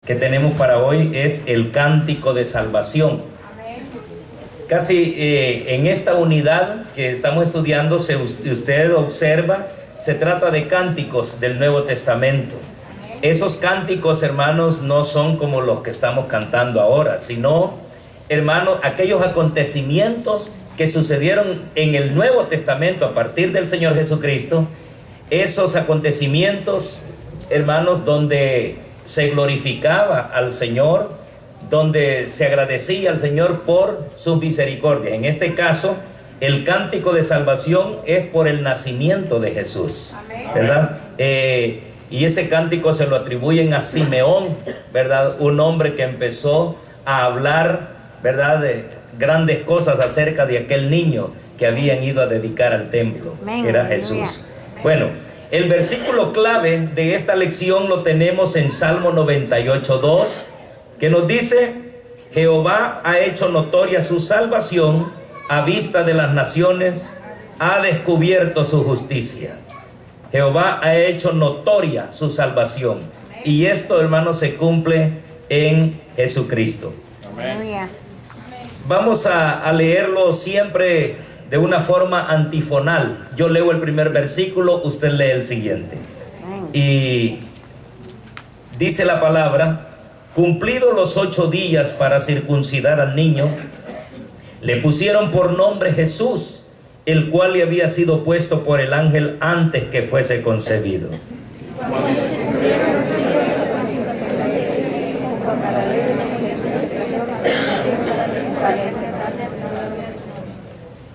que tenemos para hoy es el cántico de salvación. Casi en esta unidad que estamos estudiando, usted observa, se trata de cánticos del Nuevo Testamento. Esos cánticos, hermanos, no son como los que estamos cantando ahora, sino, hermanos, aquellos acontecimientos que sucedieron en el Nuevo Testamento a partir del Señor Jesucristo. Esos acontecimientos, hermanos, donde se glorificaba al Señor, donde se agradecía al Señor por sus misericordias. En este caso, el cántico de salvación es por el nacimiento de Jesús, ¿verdad? Y ese cántico se lo atribuyen a Simeón, ¿verdad? Un hombre que empezó a hablar, ¿verdad?, de grandes cosas acerca de aquel niño que habían ido a dedicar al templo, que era Jesús. Bueno, el versículo clave de esta lección lo tenemos en Salmo 98:2, que nos dice: Jehová ha hecho notoria su salvación a vista de las naciones, ha descubierto su justicia. Jehová ha hecho notoria su salvación. Y esto, hermanos, se cumple en Jesucristo. Amén. Vamos a leerlo siempre de una forma antifonal. Yo leo el primer versículo, usted lee el siguiente. Y dice la palabra: cumplidos los 8 días para circuncidar al niño, le pusieron por nombre Jesús, el cual le había sido puesto por el ángel antes que fuese concebido.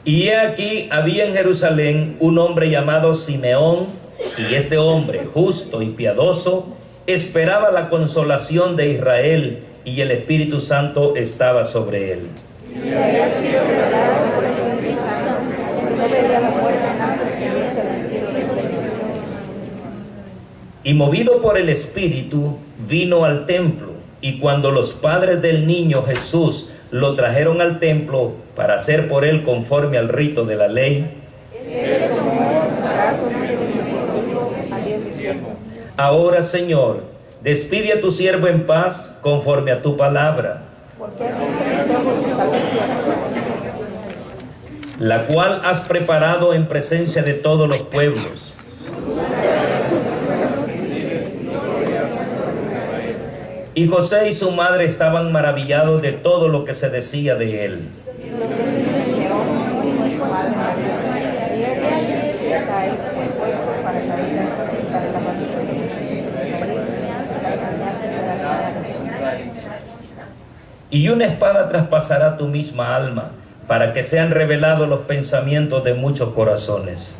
Y he aquí, había en Jerusalén un hombre llamado Simeón, y este hombre, justo y piadoso, esperaba la consolación de Israel, y el Espíritu Santo estaba sobre él. Y movido por el Espíritu, vino al templo, y cuando los padres del niño Jesús lo trajeron al templo para hacer por él conforme al rito de la ley, ahora, Señor, despide a tu siervo en paz conforme a tu palabra, la cual has preparado en presencia de todos los pueblos. Y José y su madre estaban maravillados de todo lo que se decía de él. Y una espada traspasará tu misma alma, para que sean revelados los pensamientos de muchos corazones.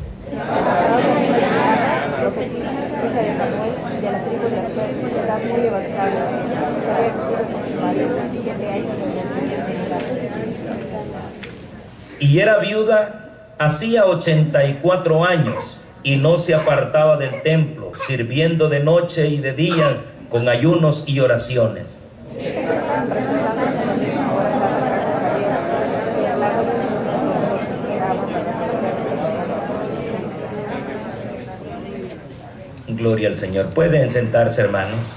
Y era viuda hacía 84 años, y no se apartaba del templo, sirviendo de noche y de día con ayunos y oraciones. Gloria al Señor. Pueden sentarse, hermanos.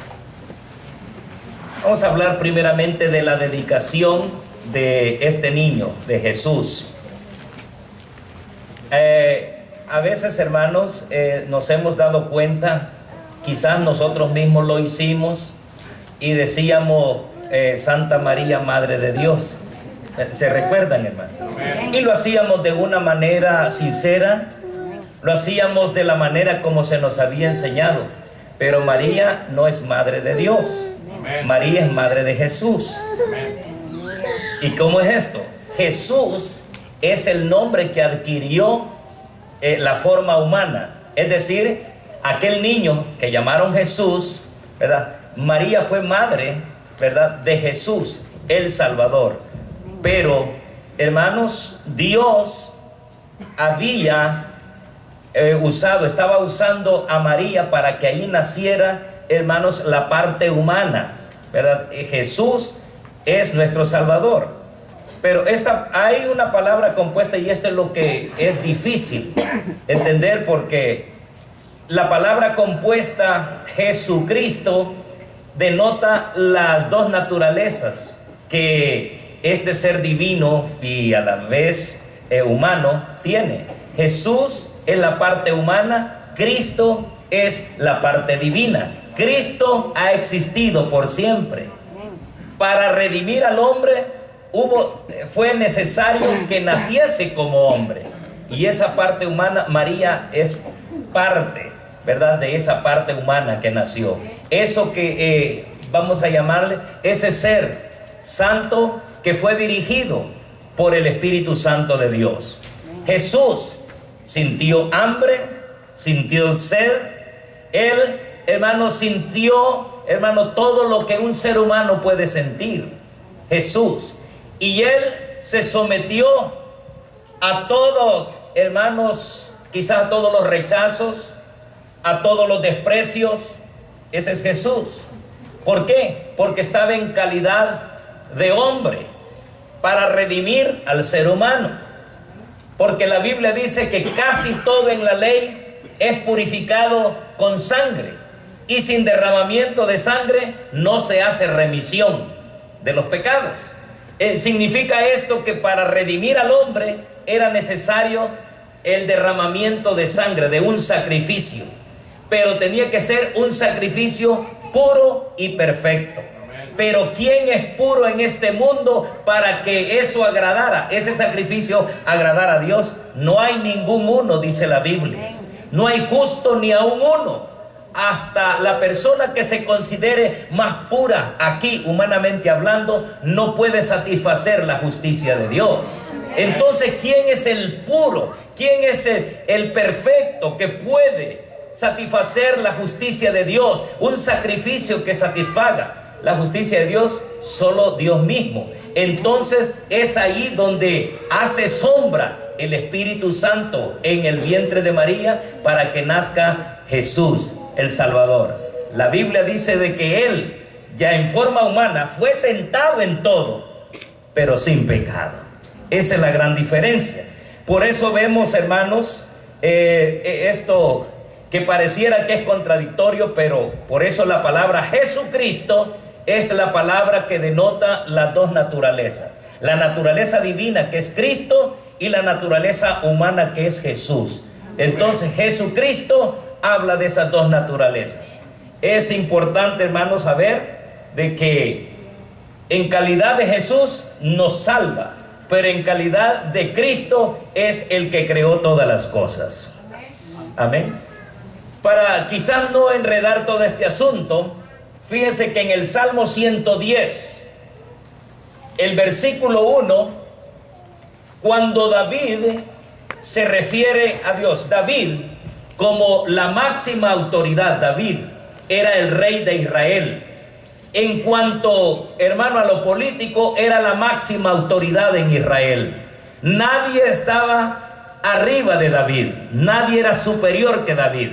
Vamos a hablar primeramente de la dedicación de este niño, de Jesús. A veces, hermanos, nos hemos dado cuenta, quizás nosotros mismos lo hicimos y decíamos Santa María, Madre de Dios. ¿Se recuerdan, hermanos? Y lo hacíamos de una manera sincera, lo hacíamos de la manera como se nos había enseñado. Pero María no es Madre de Dios. María es Madre de Jesús. ¿Y cómo es esto? Jesús es el nombre que adquirió la forma humana. Es decir, aquel niño que llamaron Jesús, ¿verdad? María fue madre, ¿verdad?, de Jesús, el Salvador. Pero, hermanos, Dios había estaba usando a María para que ahí naciera, hermanos, la parte humana, ¿verdad? Jesús es nuestro Salvador. Pero hay una palabra compuesta, y esto es lo que es difícil entender, porque la palabra compuesta Jesucristo denota las dos naturalezas que este ser divino y a la vez humano tiene. Jesús es la parte humana, Cristo es la parte divina. Cristo ha existido por siempre. Para redimir al hombre fue necesario que naciese como hombre. Y esa parte humana, María es parte, ¿verdad?, de esa parte humana que nació. Eso que vamos a llamarle ese ser santo que fue dirigido por el Espíritu Santo de Dios. Jesús sintió hambre, sintió sed. Él, hermano, sintió, hermano, todo lo que un ser humano puede sentir. Jesús. Y Él se sometió a todos, hermanos, quizás a todos los rechazos, a todos los desprecios. Ese es Jesús. ¿Por qué? Porque estaba en calidad de hombre para redimir al ser humano. Porque la Biblia dice que casi todo en la ley es purificado con sangre, y sin derramamiento de sangre no se hace remisión de los pecados. Significa esto que para redimir al hombre era necesario el derramamiento de sangre, de un sacrificio, pero tenía que ser un sacrificio puro y perfecto. Pero ¿quién es puro en este mundo para que eso agradara, ese sacrificio agradara a Dios? No hay ningún uno, dice la Biblia. No hay justo ni aún uno. Hasta la persona que se considere más pura aquí, humanamente hablando, no puede satisfacer la justicia de Dios. Entonces, ¿quién es el puro? ¿Quién es el perfecto que puede satisfacer la justicia de Dios? Un sacrificio que satisfaga la justicia de Dios, solo Dios mismo. Entonces es ahí donde hace sombra el Espíritu Santo en el vientre de María para que nazca Jesús, el Salvador. La Biblia dice de que Él, ya en forma humana, fue tentado en todo, pero sin pecado. Esa es la gran diferencia. Por eso vemos, hermanos, esto que pareciera que es contradictorio, pero por eso la palabra Jesucristo es la palabra que denota las dos naturalezas. La naturaleza divina, que es Cristo, y la naturaleza humana, que es Jesús. Entonces Jesucristo habla de esas dos naturalezas. Es importante, hermanos, saber de que en calidad de Jesús nos salva, pero en calidad de Cristo es el que creó todas las cosas. Amén. Para quizás no enredar todo este asunto, fíjense que en el Salmo 110, el versículo 1, cuando David se refiere a Dios, David como la máxima autoridad, David era el rey de Israel. En cuanto, hermano, a lo político, era la máxima autoridad en Israel. Nadie estaba arriba de David, nadie era superior que David.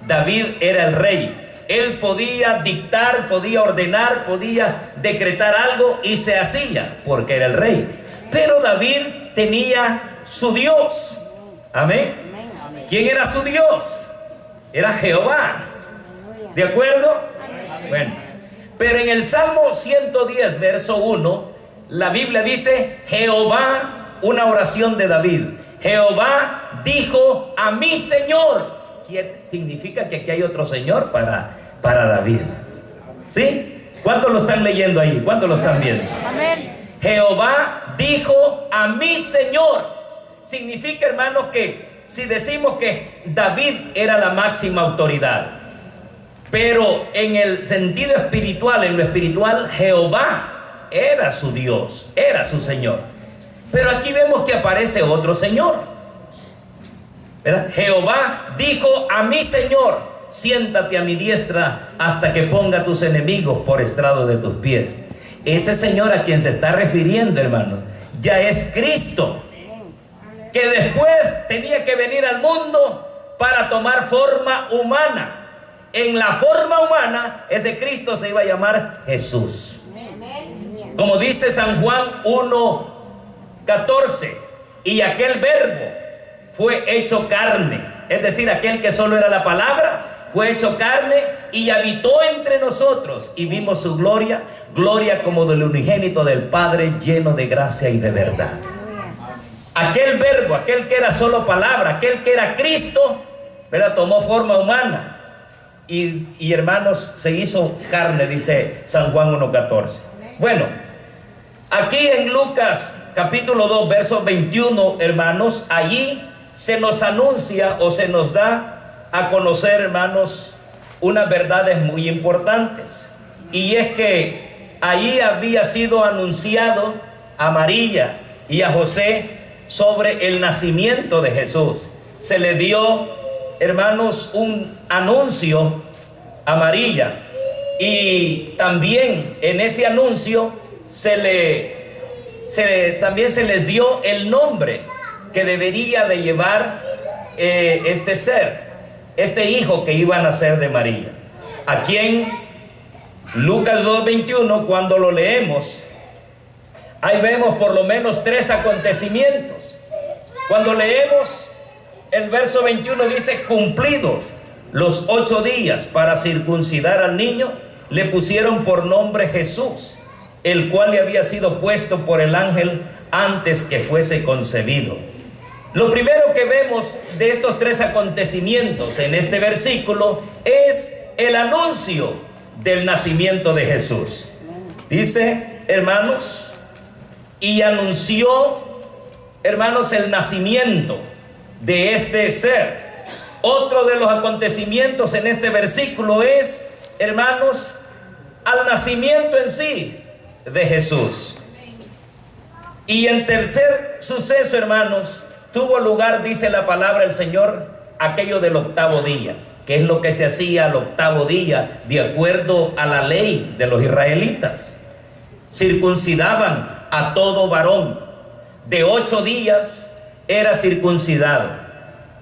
David era el rey. Él podía dictar, podía ordenar, podía decretar algo y se hacía porque era el rey. Pero David tenía su Dios. Amén. ¿Quién era su Dios? Era Jehová. ¿De acuerdo? Bueno, pero en el Salmo 110, verso 1, la Biblia dice: Jehová, una oración de David. Jehová dijo a mi Señor. ¿Quién significa que aquí hay otro Señor para David? ¿Sí? ¿Cuántos lo están leyendo ahí? ¿Cuántos lo están viendo? Amén. Jehová dijo a mi Señor. Significa, hermanos, que si decimos que David era la máxima autoridad, pero en el sentido espiritual, en lo espiritual, Jehová era su Dios, era su Señor. Pero aquí vemos que aparece otro Señor, ¿verdad? Jehová dijo a mi Señor: siéntate a mi diestra hasta que ponga tus enemigos por estrado de tus pies. Ese Señor a quien se está refiriendo, hermano, ya es Cristo, que después tenía que venir al mundo para tomar forma humana. En la forma humana, ese Cristo se iba a llamar Jesús. Como dice San Juan 1:14, y aquel verbo fue hecho carne, es decir, aquel que solo era la palabra, fue hecho carne y habitó entre nosotros, y vimos su gloria, gloria como del unigénito del Padre, lleno de gracia y de verdad. Aquel verbo, aquel que era solo palabra, aquel que era Cristo, ¿verdad?, tomó forma humana y hermanos, se hizo carne, dice San Juan 1:14. Bueno, aquí en Lucas capítulo 2, verso 21, hermanos, allí se nos anuncia o se nos da a conocer, hermanos, unas verdades muy importantes. Y es que allí había sido anunciado a María y a José sobre el nacimiento de Jesús. Se le dio, hermanos, un anuncio a María, y también en ese anuncio también se les dio el nombre que debería de llevar este hijo que iba a nacer de María. Aquí en Lucas 2:21, cuando lo leemos, ahí vemos por lo menos 3 acontecimientos. Cuando leemos el verso 21, dice: cumplidos los 8 días para circuncidar al niño, le pusieron por nombre Jesús, el cual le había sido puesto por el ángel antes que fuese concebido. Lo primero que vemos de estos 3 acontecimientos en este versículo es el anuncio del nacimiento de Jesús. Dice, hermanos, y anunció, hermanos, el nacimiento de este ser. Otro de los acontecimientos en este versículo es, hermanos, al nacimiento en sí de Jesús. Y en tercer suceso, hermanos, tuvo lugar, dice la palabra del Señor, aquello del 8º día, que es lo que se hacía al 8º día de acuerdo a la ley de los israelitas. Circuncidaban a todo varón, de 8 días era circuncidado.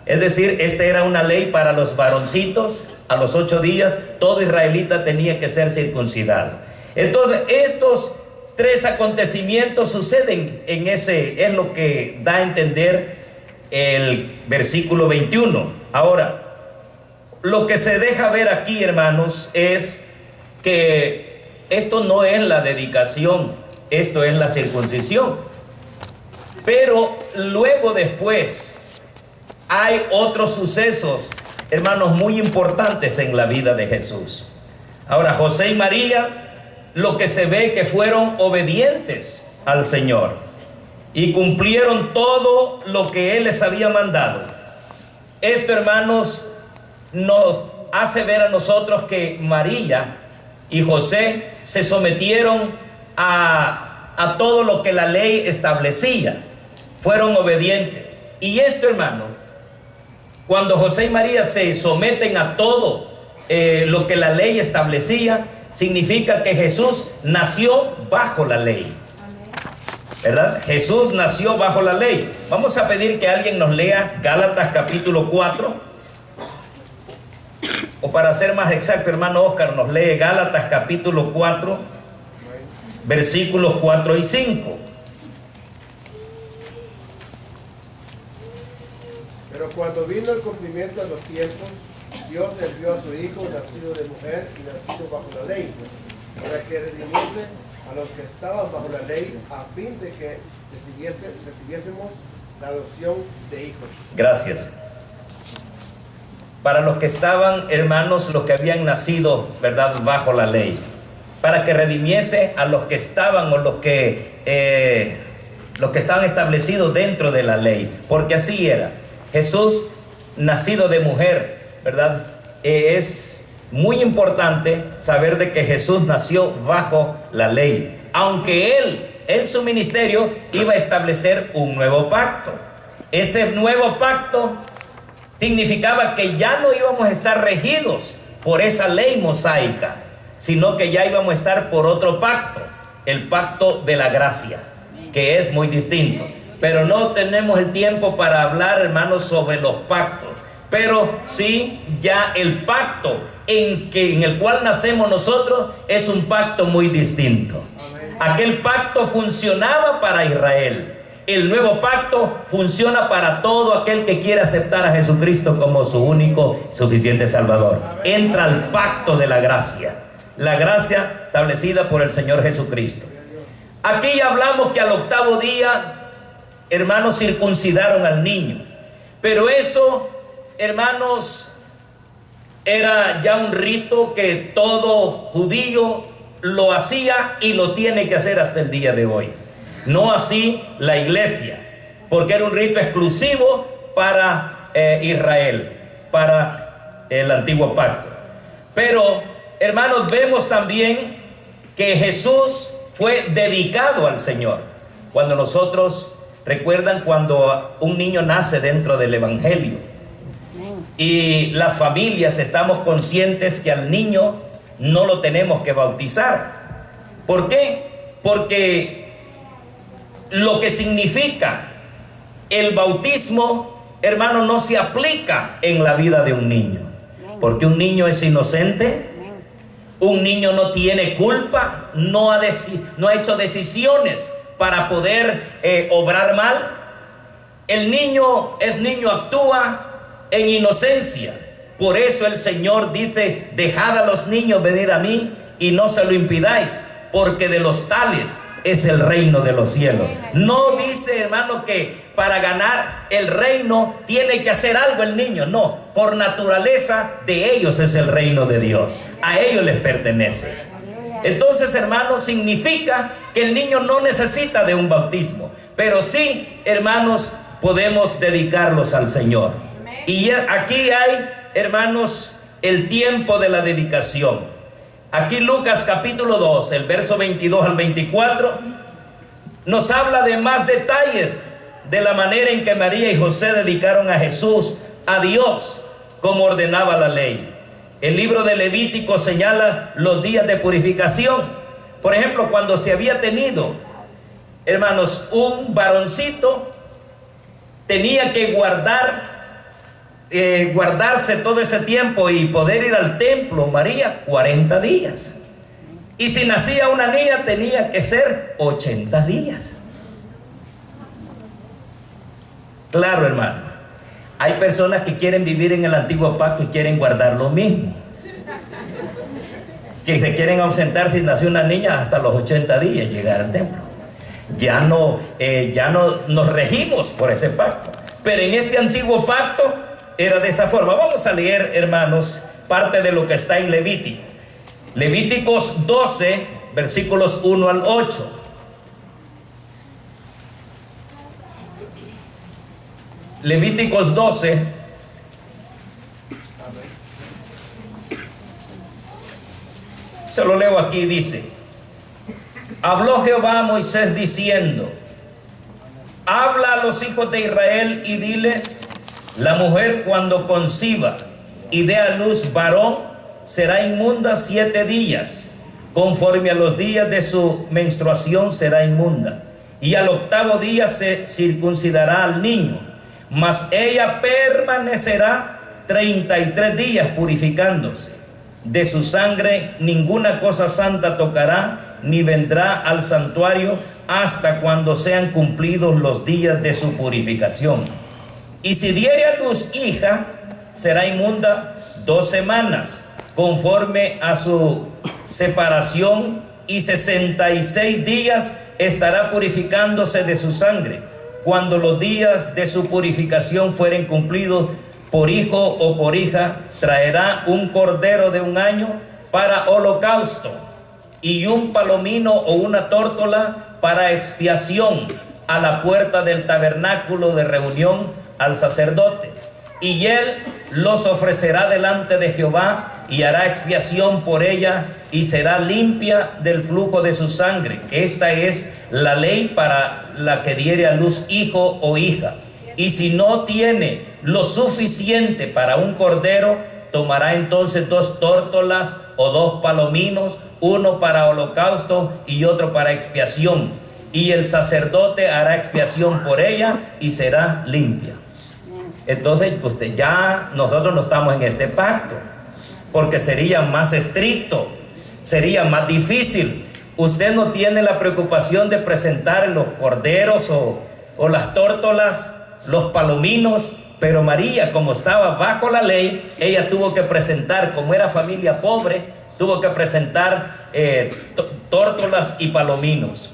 Es decir, esta era una ley para los varoncitos. A los 8 días todo israelita tenía que ser circuncidado. Entonces estos 3 acontecimientos suceden es lo que da a entender el versículo 21. Ahora, lo que se deja ver aquí, hermanos, es que esto no es la dedicación, esto es la circuncisión. Pero luego, después, hay otros sucesos, hermanos, muy importantes en la vida de Jesús. Ahora, José y María, lo que se ve que fueron obedientes al Señor y cumplieron todo lo que Él les había mandado. Esto, hermanos, nos hace ver a nosotros que María y José se sometieron a todo lo que la ley establecía. Fueron obedientes. Y esto, hermano, cuando José y María se someten a todo lo que la ley establecía, significa que Jesús nació bajo la ley, ¿verdad? Jesús nació bajo la ley. Vamos a pedir que alguien nos lea Gálatas capítulo 4, o para ser más exacto, hermano Oscar nos lee Gálatas capítulo 4, versículos 4 y 5. Pero cuando vino el cumplimiento de los tiempos, Dios envió a su Hijo, nacido de mujer y nacido bajo la ley, para que redimiese a los que estaban bajo la ley, a fin de que recibiésemos la adopción de hijos. Gracias. Para los que estaban, hermanos, los que habían nacido, ¿verdad?, bajo la ley, para que redimiese a los que estaban, o los que estaban establecidos dentro de la ley, porque así era. Jesús, nacido de mujer, ¿verdad? Es muy importante saber de que Jesús nació bajo la ley, aunque Él, en su ministerio, iba a establecer un nuevo pacto. Ese nuevo pacto significaba que ya no íbamos a estar regidos por esa ley mosaica, sino que ya íbamos a estar por otro pacto, el pacto de la gracia, que es muy distinto. Pero no tenemos el tiempo para hablar, hermanos, sobre los pactos. Pero sí, ya el pacto en el cual nacemos nosotros es un pacto muy distinto. Aquel pacto funcionaba para Israel, El nuevo pacto funciona para todo aquel que quiere aceptar a Jesucristo como su único suficiente Salvador. Entra al pacto de la gracia establecida por el Señor Jesucristo. Aquí ya hablamos que al octavo día, hermanos, circuncidaron al niño. Pero eso, hermanos, era ya un rito que todo judío lo hacía y lo tiene que hacer hasta el día de hoy. No así la iglesia, porque era un rito exclusivo para Israel, para el antiguo pacto. Pero, hermanos, vemos también que Jesús fue dedicado al Señor. Cuando nosotros, recuerdan cuando un niño nace dentro del Evangelio, y las familias estamos conscientes que al niño no lo tenemos que bautizar. ¿Por qué? Porque lo que significa el bautismo, hermano, no se aplica en la vida de un niño. Porque un niño es inocente, un niño no tiene culpa, no ha hecho decisiones para poder obrar mal. El niño es niño, actúa en inocencia. Por eso el Señor dice: dejad a los niños venir a mí y no se lo impidáis, porque de los tales es el reino de los cielos. No dice, hermano, que para ganar el reino tiene que hacer algo el niño. No, por naturaleza de ellos es el reino de Dios. A ellos les pertenece. Entonces, hermanos, significa que el niño no necesita de un bautismo, pero sí, hermanos, podemos dedicarlos al Señor. Y aquí hay, hermanos, el tiempo de la dedicación. Aquí Lucas capítulo 2, el verso 22 al 24, nos habla de más detalles de la manera en que María y José dedicaron a Jesús a Dios, como ordenaba la ley. El libro de Levítico señala los días de purificación. Por ejemplo, cuando se había tenido, hermanos, un varoncito, tenía que guardarse todo ese tiempo y poder ir al templo, María, 40 días. Y si nacía una niña, tenía que ser 80 días. Claro, hermano, hay personas que quieren vivir en el antiguo pacto y quieren guardar lo mismo, que se quieren ausentar si nació una niña hasta los 80 días llegar al templo. Ya no nos regimos por ese pacto, pero en este antiguo pacto era de esa forma. Vamos a leer, hermanos, parte de lo que está en Levítico. Levíticos 12, versículos 1 al 8. Levíticos 12. Se lo leo aquí, dice: habló Jehová a Moisés diciendo: habla a los hijos de Israel y diles: la mujer cuando conciba y dé a luz varón será inmunda 7 días, conforme a los días de su menstruación será inmunda, y al octavo día se circuncidará al niño, mas ella permanecerá 33 días purificándose. De su sangre ninguna cosa santa tocará, ni vendrá al santuario hasta cuando sean cumplidos los días de su purificación. Y si diere a luz hija, será inmunda 2 semanas, conforme a su separación, y 66 días estará purificándose de su sangre. Cuando los días de su purificación fueren cumplidos, por hijo o por hija, traerá un cordero de 1 año para holocausto, y un palomino o una tórtola para expiación a la puerta del tabernáculo de reunión al sacerdote, y él los ofrecerá delante de Jehová y hará expiación por ella y será limpia del flujo de su sangre. Esta es la ley para la que diere a luz hijo o hija. Y si no tiene lo suficiente para un cordero, tomará entonces 2 tórtolas o 2 palominos, uno para holocausto y otro para expiación, y el sacerdote hará expiación por ella y será limpia. Entonces, nosotros no estamos en este pacto, porque sería más estricto, sería más difícil. Usted no tiene la preocupación de presentar los corderos o las tórtolas, los palominos, pero María, como estaba bajo la ley, ella tuvo que presentar, como era familia pobre, tuvo que presentar tórtolas y palominos.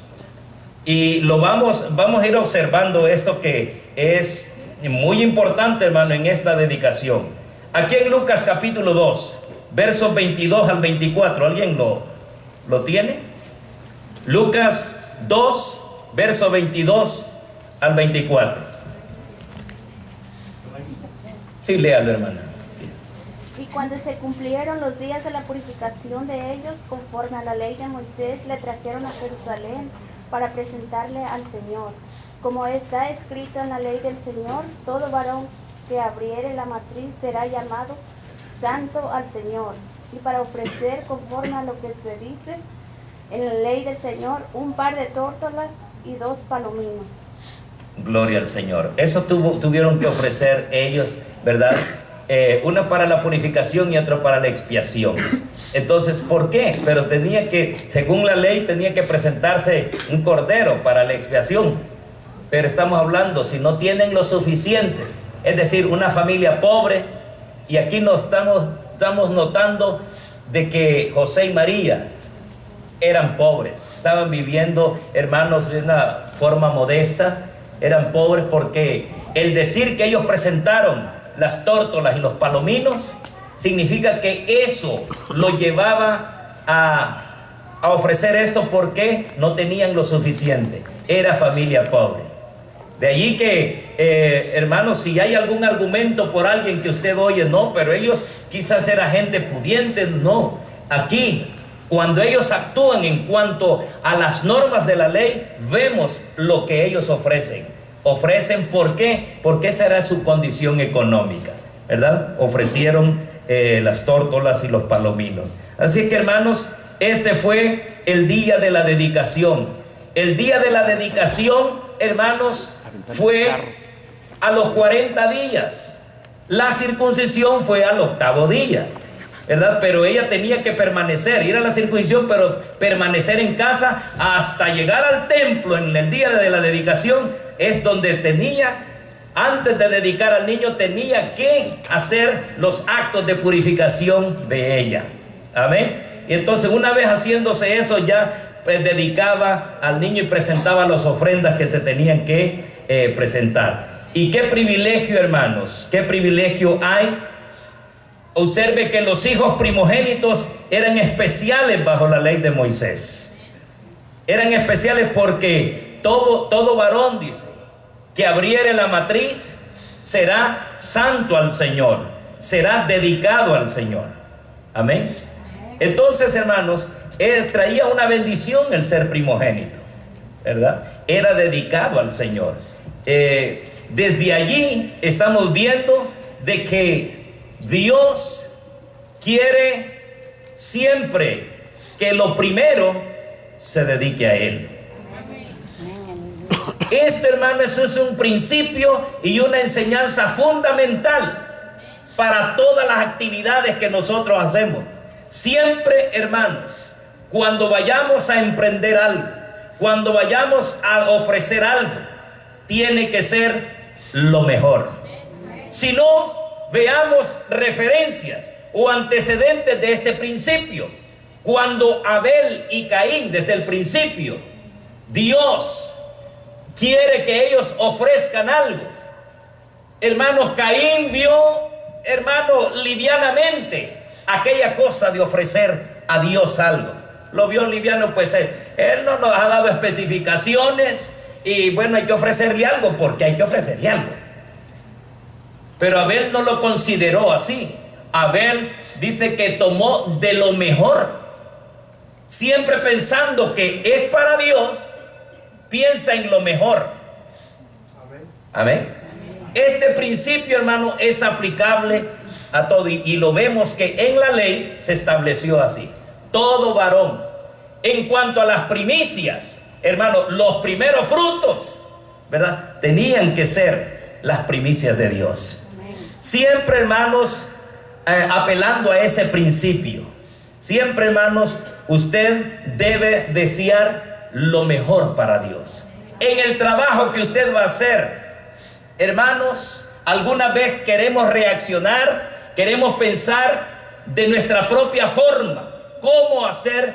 Y vamos a ir observando esto que es muy importante, hermano, en esta dedicación. Aquí en Lucas capítulo 2, versos 22 al 24, ¿alguien lo tiene? Lucas 2, versos 22 al 24. Sí, léalo, hermana. Y cuando se cumplieron los días de la purificación de ellos, conforme a la ley de Moisés, le trajeron a Jerusalén para presentarle al Señor. Como está escrito en la ley del Señor, todo varón que abriere la matriz será llamado santo al Señor. Y para ofrecer, conforme a lo que se dice en la ley del Señor, un par de tórtolas y 2 palominos. Gloria al Señor. Eso tuvieron que ofrecer ellos, ¿verdad? Una para la purificación y otra para la expiación. Entonces, ¿por qué? Pero tenía que, según la ley, tenía que presentarse un cordero para la expiación. Pero estamos hablando, si no tienen lo suficiente, es decir, una familia pobre, y aquí nos estamos notando de que José y María eran pobres, estaban viviendo, hermanos, de una forma modesta, eran pobres porque el decir que ellos presentaron las tórtolas y los palominos significa que eso lo llevaba a ofrecer esto porque no tenían lo suficiente, era familia pobre. De allí que, hermanos, si hay algún argumento por alguien que usted oye, no, pero ellos quizás era gente pudiente, no. Aquí, cuando ellos actúan en cuanto a las normas de la ley, vemos lo que ellos ofrecen. Ofrecen, ¿por qué? Porque esa era su condición económica, ¿verdad? Ofrecieron las tórtolas y los palominos. Así que, hermanos, este fue el día de la dedicación. El día de la dedicación, hermanos, fue a los 40 días. La circuncisión fue al 8º día, ¿verdad? Pero ella tenía que permanecer, ir a la circuncisión, pero permanecer en casa hasta llegar al templo en el día de la dedicación. Es donde tenía, antes de dedicar al niño, tenía que hacer los actos de purificación de ella. Amén. Y entonces, una vez haciéndose eso, ya dedicaba al niño y presentaba las ofrendas que se tenían que presentar. Y qué privilegio, hermanos, qué privilegio hay. Observe que los hijos primogénitos eran especiales bajo la ley de Moisés. Eran especiales porque todo varón, dice, que abriere la matriz será santo al Señor, será dedicado al Señor. Amén. Entonces, hermanos, traía una bendición el ser primogénito, ¿verdad? Era dedicado al Señor. Desde allí estamos viendo de que Dios quiere siempre que lo primero se dedique a Él. Esto, hermano, eso es un principio y una enseñanza fundamental para todas las actividades que nosotros hacemos. Siempre, hermanos, cuando vayamos a emprender algo, cuando vayamos a ofrecer algo, tiene que ser lo mejor. Si no, veamos referencias o antecedentes de este principio. Cuando Abel y Caín, desde el principio, Dios quiere que ellos ofrezcan algo. Hermanos, Caín vio, hermano, livianamente aquella cosa de ofrecer a Dios algo. Lo vio liviano, pues él no nos ha dado especificaciones y bueno, hay que ofrecerle algo porque hay que ofrecerle algo. Pero Abel no lo consideró así. Abel dice que tomó de lo mejor, siempre pensando que es para Dios, piensa en lo mejor. Amén. Este principio, hermano, es aplicable a todo y lo vemos que en la ley se estableció así. Todo varón, en cuanto a las primicias, hermano, los primeros frutos, ¿verdad? Tenían que ser las primicias de Dios. Siempre, hermanos, apelando a ese principio. Siempre, hermanos, usted debe desear lo mejor para Dios. en el trabajo que usted va a hacer. Hermanos, alguna vez queremos reaccionar, queremos pensar de nuestra propia forma, cómo hacer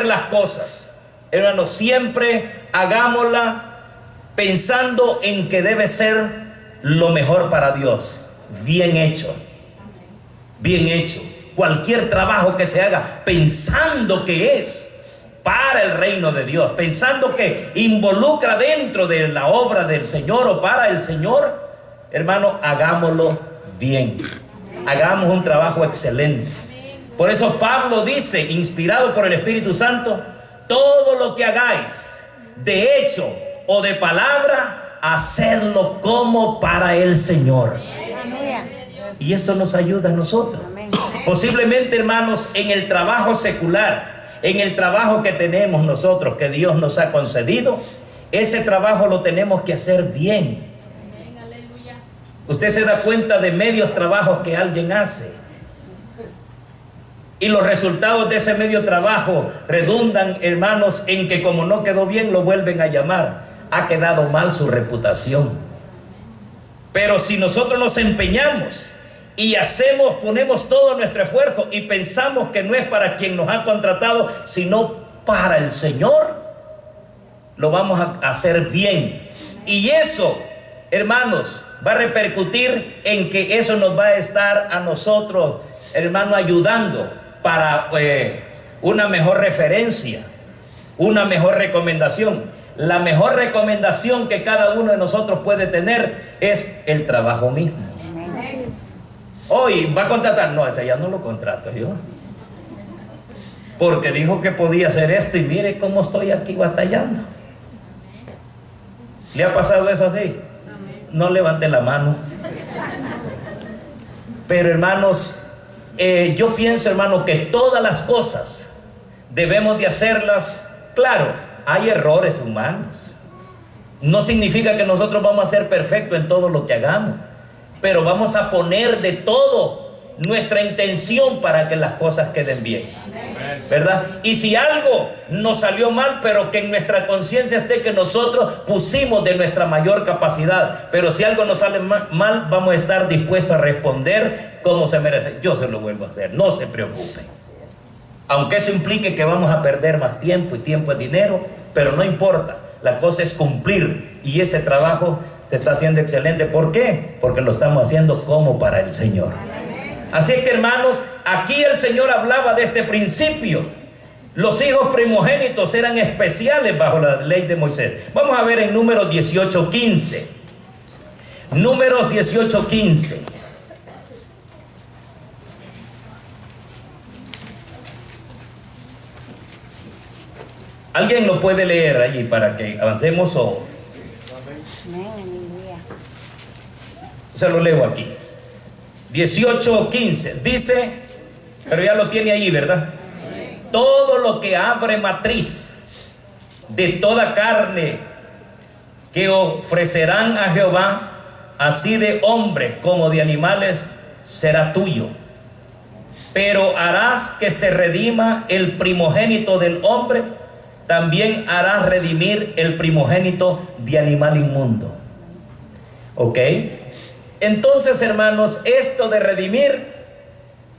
las cosas. Hermanos, siempre hagámosla pensando en que debe ser lo mejor para Dios. Bien hecho, bien hecho. Cualquier trabajo que se haga pensando que es para el reino de Dios, pensando que involucra dentro de la obra del Señor o para el Señor, hermano, hagámoslo bien. Hagamos un trabajo excelente. Por eso Pablo dice, inspirado por el Espíritu Santo, todo lo que hagáis, de hecho o de palabra, hacedlo como para el Señor. Y esto nos ayuda a nosotros. Posiblemente, hermanos, en el trabajo secular, en el trabajo que tenemos nosotros, que Dios nos ha concedido, ese trabajo lo tenemos que hacer bien. Usted se da cuenta de medios trabajos que alguien hace, y los resultados de ese medio trabajo redundan, hermanos, en que como no quedó bien, lo vuelven a llamar. Ha quedado mal su reputación. Pero si nosotros nos empeñamos y ponemos todo nuestro esfuerzo y pensamos que no es para quien nos ha contratado, sino para el Señor, lo vamos a hacer bien. Y eso, hermanos, va a repercutir en que eso nos va a estar a nosotros, hermano, ayudando para una mejor referencia, una mejor recomendación. La mejor recomendación que cada uno de nosotros puede tener es el trabajo mismo. Hoy va a contratar, no, ese ya no lo contrato yo, porque dijo que podía hacer esto y mire cómo estoy aquí batallando. ¿Le ha pasado eso así? No levante la mano. Pero hermanos, yo pienso, hermano, que todas las cosas debemos de hacerlas. Claro, hay errores humanos. No significa que nosotros vamos a ser perfectos en todo lo que hagamos, pero vamos a poner de todo nuestra intención para que las cosas queden bien, ¿verdad? Y si algo nos salió mal, pero que en nuestra conciencia esté que nosotros pusimos de nuestra mayor capacidad. Pero si algo nos sale mal, vamos a estar dispuestos a responder como se merece. Yo se lo vuelvo a hacer, no se preocupen. Aunque eso implique que vamos a perder más tiempo, y tiempo es dinero, pero no importa. La cosa es cumplir, y ese trabajo se está haciendo excelente. ¿Por qué? Porque lo estamos haciendo como para el Señor. Así que, hermanos, aquí el Señor hablaba de este principio. Los hijos primogénitos eran especiales bajo la ley de Moisés. Vamos a ver en Números 18:15. Números 18:15. ¿Alguien lo puede leer allí para que avancemos o...? Se lo leo aquí. 18:15. Dice, pero ya lo tiene ahí, ¿verdad? Todo lo que abre matriz de toda carne que ofrecerán a Jehová, así de hombres como de animales, será tuyo. Pero harás que se redima el primogénito del hombre, también harás redimir el primogénito de animal inmundo. ¿Ok? Entonces, hermanos, esto de redimir,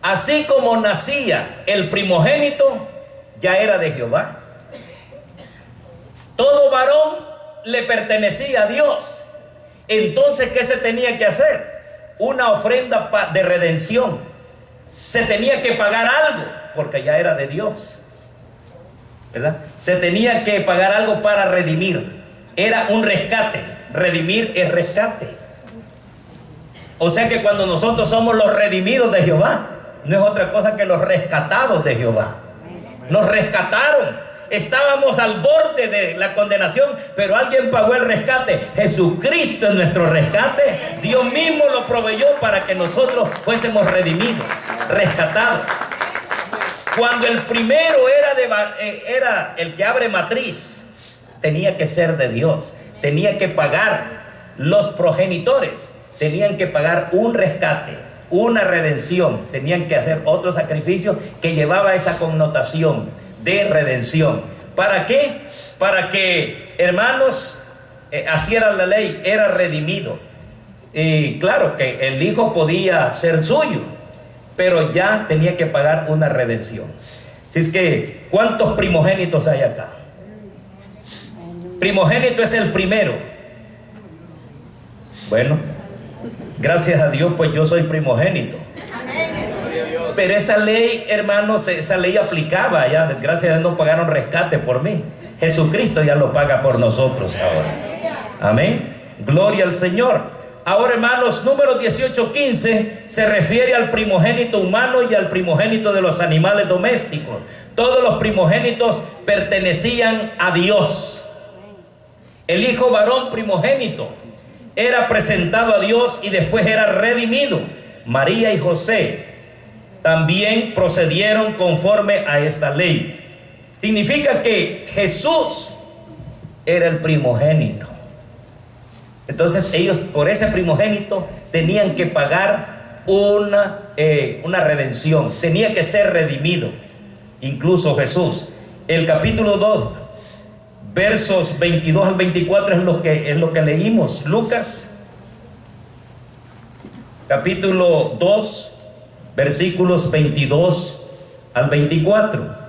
así como nacía el primogénito, ya era de Jehová. Todo varón le pertenecía a Dios. Entonces, ¿qué se tenía que hacer? Una ofrenda de redención. Se tenía que pagar algo, porque ya era de Dios, ¿verdad? Se tenía que pagar algo para redimir. Era un rescate. Redimir es rescate. O sea que cuando nosotros somos los redimidos de Jehová, no es otra cosa que los rescatados de Jehová. Nos rescataron. Estábamos al borde de la condenación, pero alguien pagó el rescate. Jesucristo es nuestro rescate. Dios mismo lo proveyó para que nosotros fuésemos redimidos, rescatados. Cuando el primero era el que abre matriz, tenía que ser de Dios. Tenía que pagar los progenitores. Tenían que pagar un rescate, una redención. Tenían que hacer otro sacrificio que llevaba esa connotación de redención. ¿Para qué? Para que, hermanos, así era la ley, era redimido. Y claro que el hijo podía ser suyo, pero ya tenía que pagar una redención. Así es que, ¿cuántos primogénitos hay acá? Primogénito es el primero. Bueno, gracias a Dios, pues yo soy primogénito. Pero esa ley, hermanos, esa ley aplicaba ya. Gracias a Dios no pagaron rescate por mí. Jesucristo ya lo paga por nosotros ahora. Amén. Gloria al Señor. Ahora, hermanos, número 18:15 se refiere al primogénito humano y al primogénito de los animales domésticos. Todos los primogénitos pertenecían a Dios. El hijo varón primogénito era presentado a Dios y después era redimido. María y José también procedieron conforme a esta ley. Significa que Jesús era el primogénito. Entonces ellos por ese primogénito tenían que pagar una redención, tenía que ser redimido. Incluso Jesús, el capítulo 2, versos 22 al 24 es lo que leímos. Lucas, capítulo 2, versículos 22 al 24.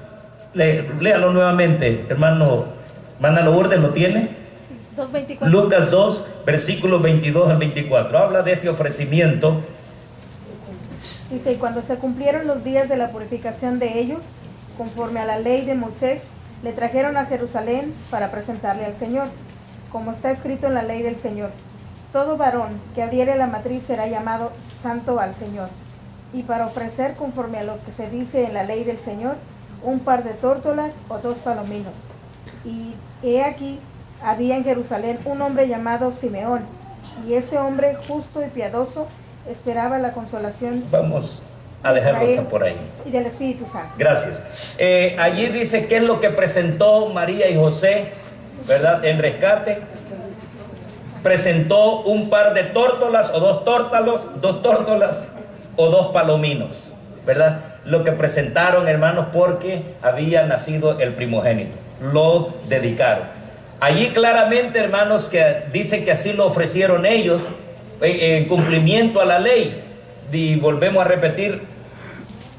Léalo nuevamente, hermano. ¿Hermana Lourdes lo tiene? 2:24. Lucas 2, versículos 22 al 24. Habla de ese ofrecimiento. Dice, y cuando se cumplieron los días de la purificación de ellos, conforme a la ley de Moisés, le trajeron a Jerusalén para presentarle al Señor, como está escrito en la ley del Señor. Todo varón que abriere la matriz será llamado santo al Señor. Y para ofrecer, conforme a lo que se dice en la ley del Señor, un par de tórtolas o 2 palominos. Y he aquí, había en Jerusalén un hombre llamado Simeón, y este hombre justo y piadoso esperaba la consolación. Vamos a dejarlo por ahí. Y del Espíritu Santo. Gracias. Allí dice qué es lo que presentó María y José, ¿verdad? En rescate. Presentó un par de tórtolas o 2 tórtolas o 2 palominos, ¿verdad? Lo que presentaron, hermanos, porque había nacido el primogénito. Lo dedicaron. Allí claramente, hermanos, que dice que así lo ofrecieron ellos en cumplimiento a la ley. Y volvemos a repetir,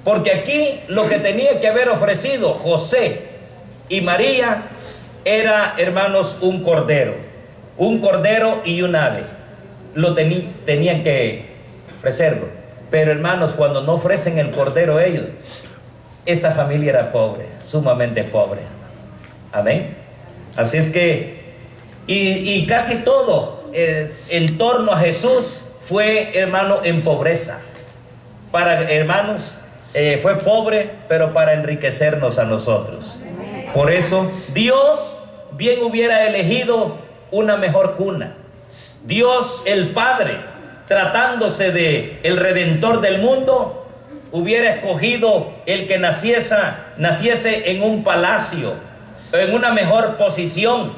porque aquí lo que tenía que haber ofrecido José y María era, hermanos, un cordero y un ave. Lo tenían que ofrecerlo. Pero, hermanos, cuando no ofrecen el cordero ellos, esta familia era pobre, sumamente pobre. Amén. Así es que, y casi todo en torno a Jesús fue, hermano, en pobreza. Fue pobre, pero para enriquecernos a nosotros. Por eso, Dios bien hubiera elegido una mejor cuna. Dios, el Padre, tratándose de el Redentor del mundo, hubiera escogido el que naciese en un palacio, en una mejor posición,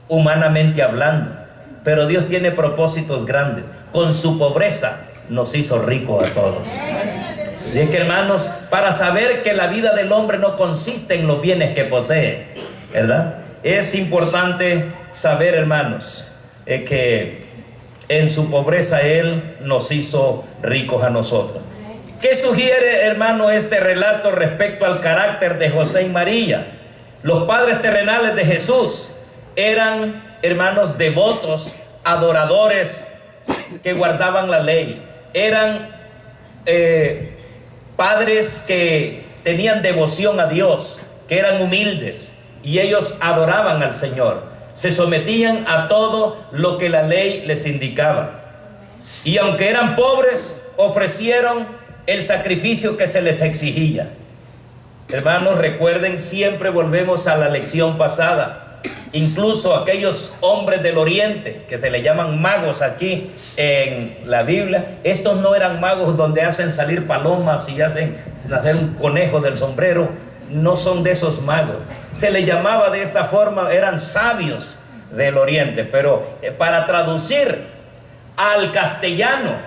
humanamente hablando. Pero Dios tiene propósitos grandes. Con su pobreza nos hizo ricos a todos. Y es que, hermanos, para saber que la vida del hombre no consiste en los bienes que posee, ¿verdad? Es importante saber, hermanos, que en su pobreza Él nos hizo ricos a nosotros. ¿Qué sugiere, hermano, este relato respecto al carácter de José y María? Los padres terrenales de Jesús eran, hermanos, devotos, adoradores que guardaban la ley. Eran padres que tenían devoción a Dios, que eran humildes, y ellos adoraban al Señor. Se sometían a todo lo que la ley les indicaba. Y aunque eran pobres, ofrecieron el sacrificio que se les exigía. Hermanos, recuerden, siempre volvemos a la lección pasada. Incluso aquellos hombres del oriente, que se le llaman magos aquí en la Biblia, estos no eran magos donde hacen salir palomas y hacen nacer un conejo del sombrero. No son de esos magos. Se les llamaba de esta forma, eran sabios del oriente. Pero para traducir al castellano,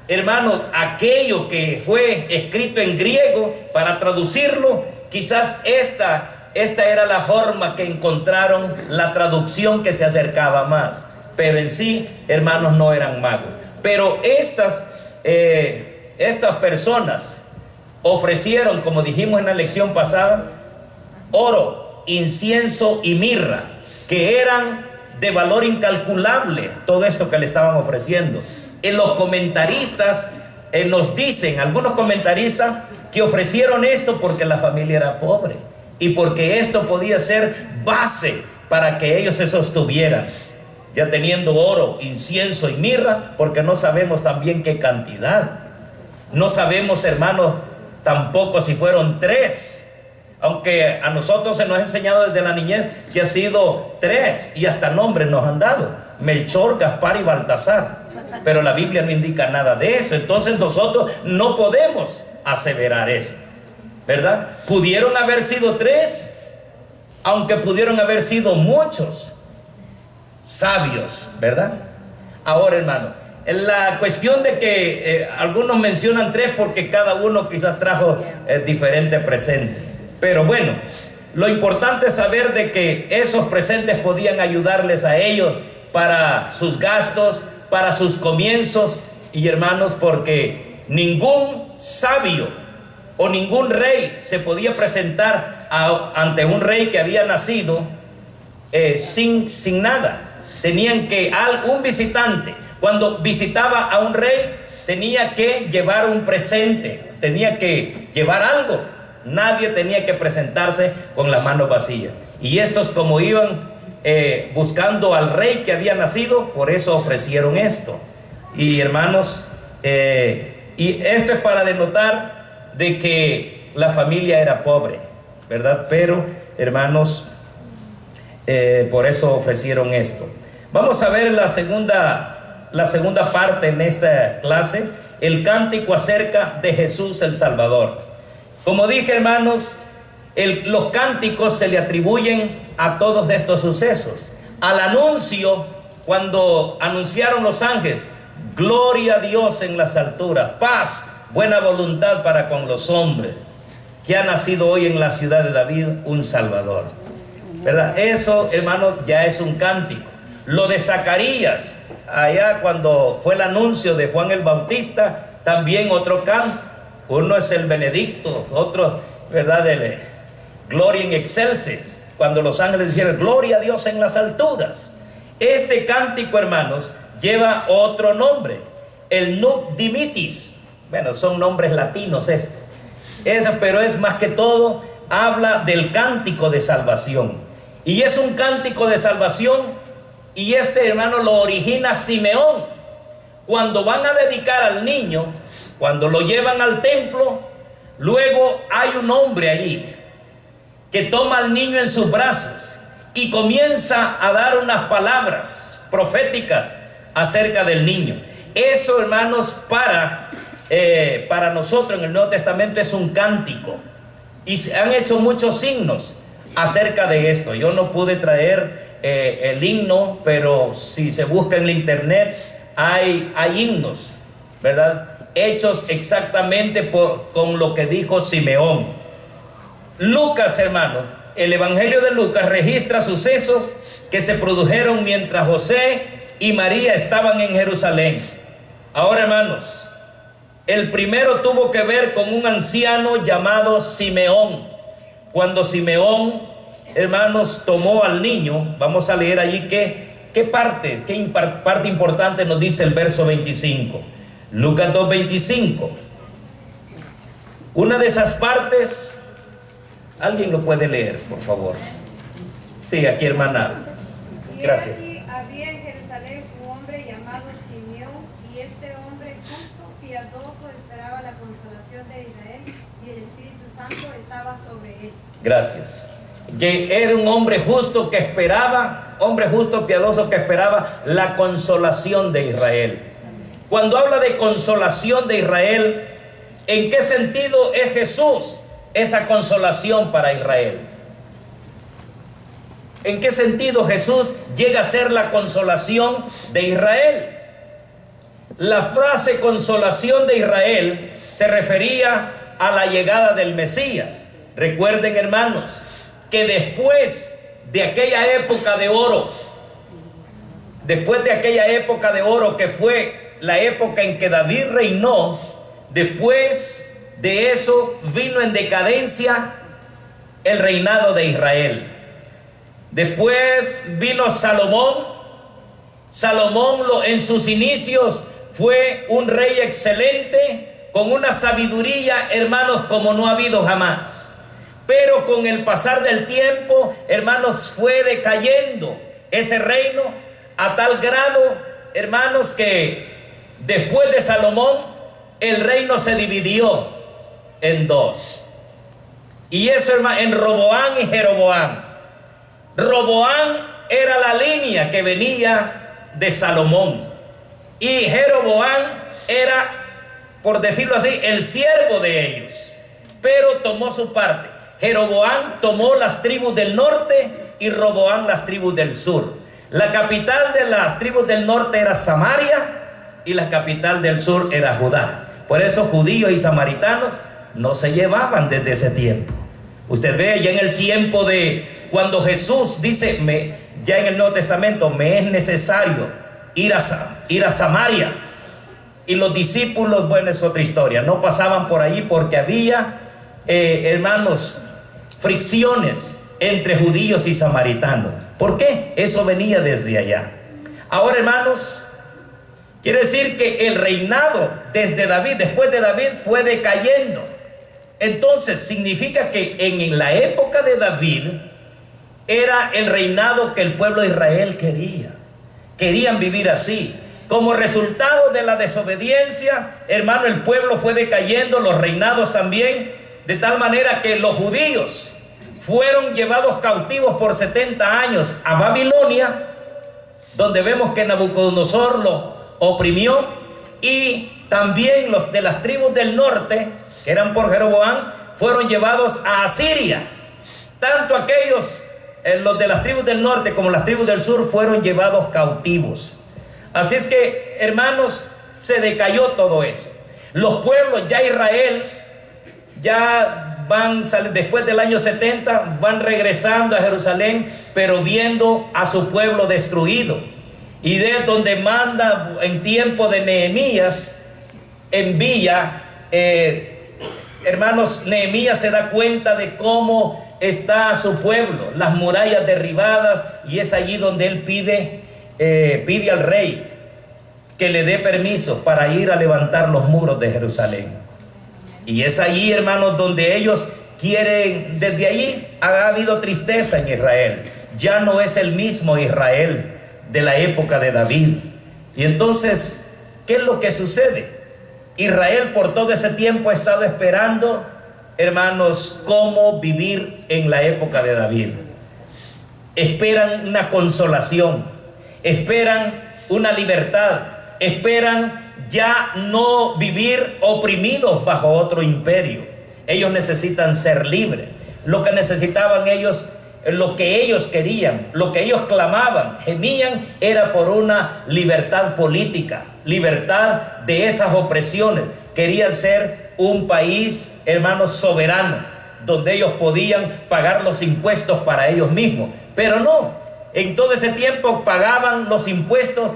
hermanos, aquello que fue escrito en griego, para traducirlo, quizás esta esta era la forma que encontraron, la traducción que se acercaba más. Pero en sí, hermanos, no eran magos. Pero estas personas ofrecieron, como dijimos en la lección pasada, oro, incienso y mirra, que eran de valor incalculable, todo esto que le estaban ofreciendo. Los comentaristas nos dicen, algunos comentaristas, que ofrecieron esto porque la familia era pobre y porque esto podía ser base para que ellos se sostuvieran, ya teniendo oro, incienso y mirra, porque no sabemos también qué cantidad. No sabemos, hermanos, tampoco si fueron 3. Aunque a nosotros se nos ha enseñado desde la niñez que ha sido 3 y hasta nombres nos han dado: Melchor, Gaspar y Baltasar. Pero la Biblia no indica nada de eso. Entonces nosotros no podemos aseverar eso, ¿verdad? Pudieron haber sido 3, aunque pudieron haber sido muchos sabios, ¿verdad? Ahora, hermano, la cuestión de que algunos mencionan 3 porque cada uno quizás trajo diferente presente. Pero bueno, lo importante es saber de que esos presentes podían ayudarles a ellos para sus gastos, para sus comienzos. Y hermanos, porque ningún sabio o ningún rey se podía presentar ante un rey que había nacido sin nada. Tenían que, un visitante, cuando visitaba a un rey, tenía que llevar un presente, tenía que llevar algo. Nadie tenía que presentarse con las manos vacías. Y estos, como iban buscando al rey que había nacido, por eso ofrecieron esto. Y hermanos, y esto es para denotar de que la familia era pobre, ¿verdad? Pero, hermanos, por eso ofrecieron esto. Vamos a ver la segunda parte en esta clase, el cántico acerca de Jesús el Salvador. Como dije, hermanos, los cánticos se le atribuyen a todos estos sucesos. Al anuncio, cuando anunciaron los ángeles: gloria a Dios en las alturas, paz, buena voluntad para con los hombres, que ha nacido hoy en la ciudad de David un Salvador, ¿verdad? Eso, hermanos, ya es un cántico. Lo de Zacarías, allá cuando fue el anuncio de Juan el Bautista, también otro canto. Uno es el Benedicto, otro, ¿verdad?, el Gloria in excelsis, cuando los ángeles dijeron gloria a Dios en las alturas. Este cántico, hermanos, lleva otro nombre, el Nunc Dimittis. Bueno, son nombres latinos esto. Pero es más que todo, habla del cántico de salvación. Y es un cántico de salvación, y hermano, lo origina Simeón. Cuando van a dedicar al niño, cuando lo llevan al templo, luego hay un hombre allí que toma al niño en sus brazos y comienza a dar unas palabras proféticas acerca del niño. Eso, hermanos, para nosotros en el Nuevo Testamento es un cántico, y se han hecho muchos signos acerca de esto. Yo no pude traer el himno, pero si se busca en la internet hay himnos, ¿verdad?, hechos exactamente con lo que dijo Simeón. Lucas, hermanos, el Evangelio de Lucas registra sucesos que se produjeron mientras José y María estaban en Jerusalén. Ahora, hermanos, el primero tuvo que ver con un anciano llamado Simeón. Cuando Simeón, hermanos, tomó al niño, vamos a leer allí qué parte importante nos dice el verso 25. Lucas 2:25. Una de esas partes, ¿alguien lo puede leer, por favor? Sí, aquí, hermana. Gracias. Y aquí había en Jerusalén un hombre llamado Simeón, y este hombre justo, piadoso, esperaba la consolación de Israel, y el Espíritu Santo estaba sobre él. Gracias. Que era un hombre justo que esperaba, hombre justo, piadoso, que esperaba la consolación de Israel. Cuando habla de consolación de Israel, ¿en qué sentido es Jesús esa consolación para Israel? ¿En qué sentido Jesús llega a ser la consolación de Israel? La frase consolación de Israel se refería a la llegada del Mesías. Recuerden, hermanos, que después de aquella época de oro, que fue la época en que David reinó, después de eso vino en decadencia el reinado de Israel. Después vino Salomón. Salomón en sus inicios fue un rey excelente, con una sabiduría, hermanos, como no ha habido jamás. Pero con el pasar del tiempo, hermanos, fue decayendo ese reino a tal grado, hermanos, que después de Salomón, el reino se dividió en dos. Y eso, hermano, en Roboam y Jeroboam. Roboam era la línea que venía de Salomón, y Jeroboam era, por decirlo así, el siervo de ellos, pero tomó su parte. Jeroboam tomó las tribus del norte y Roboam las tribus del sur. La capital de las tribus del norte era Samaria y la capital del sur era Judá. Por eso judíos y samaritanos no se llevaban desde ese tiempo. Usted ve ya en el tiempo de cuando Jesús dice, ya en el Nuevo Testamento, me es necesario ir a Samaria. Y los discípulos, bueno, es otra historia, no pasaban por ahí porque había, hermanos, fricciones entre judíos y samaritanos. ¿Por qué? Eso venía desde allá. Ahora, hermanos, quiere decir que el reinado desde David, después de David, fue decayendo. Entonces significa que en la época de David era el reinado que el pueblo de Israel quería. Querían vivir así. Como resultado de la desobediencia, hermano, el pueblo fue decayendo, los reinados también, de tal manera que los judíos fueron llevados cautivos por 70 años a Babilonia, donde vemos que Nabucodonosor los oprimió, y también los de las tribus del norte, que eran por Jeroboam, fueron llevados a Asiria. Tanto aquellos, los de las tribus del norte como las tribus del sur, fueron llevados cautivos. Así es que, hermanos, se decayó todo eso. Los pueblos, ya Israel, ya van, después del año 70, van regresando a Jerusalén, pero viendo a su pueblo destruido. Y de donde manda en tiempo de Nehemías, envía, hermanos, Nehemías se da cuenta de cómo está su pueblo, las murallas derribadas, y es allí donde él pide al rey que le dé permiso para ir a levantar los muros de Jerusalén. Y es allí, hermanos, donde ellos quieren, desde allí ha habido tristeza en Israel. Ya no es el mismo Israel de la época de David. Y entonces, ¿qué es lo que sucede? Israel por todo ese tiempo ha estado esperando, hermanos, cómo vivir en la época de David. Esperan una consolación, esperan una libertad, esperan ya no vivir oprimidos bajo otro imperio. Ellos necesitan ser libres. Lo que necesitaban ellos, lo que ellos querían, lo que ellos clamaban, gemían, era por una libertad política, libertad de esas opresiones. Querían ser un país, hermanos, soberano, donde ellos podían pagar los impuestos para ellos mismos. Pero no, en todo ese tiempo pagaban los impuestos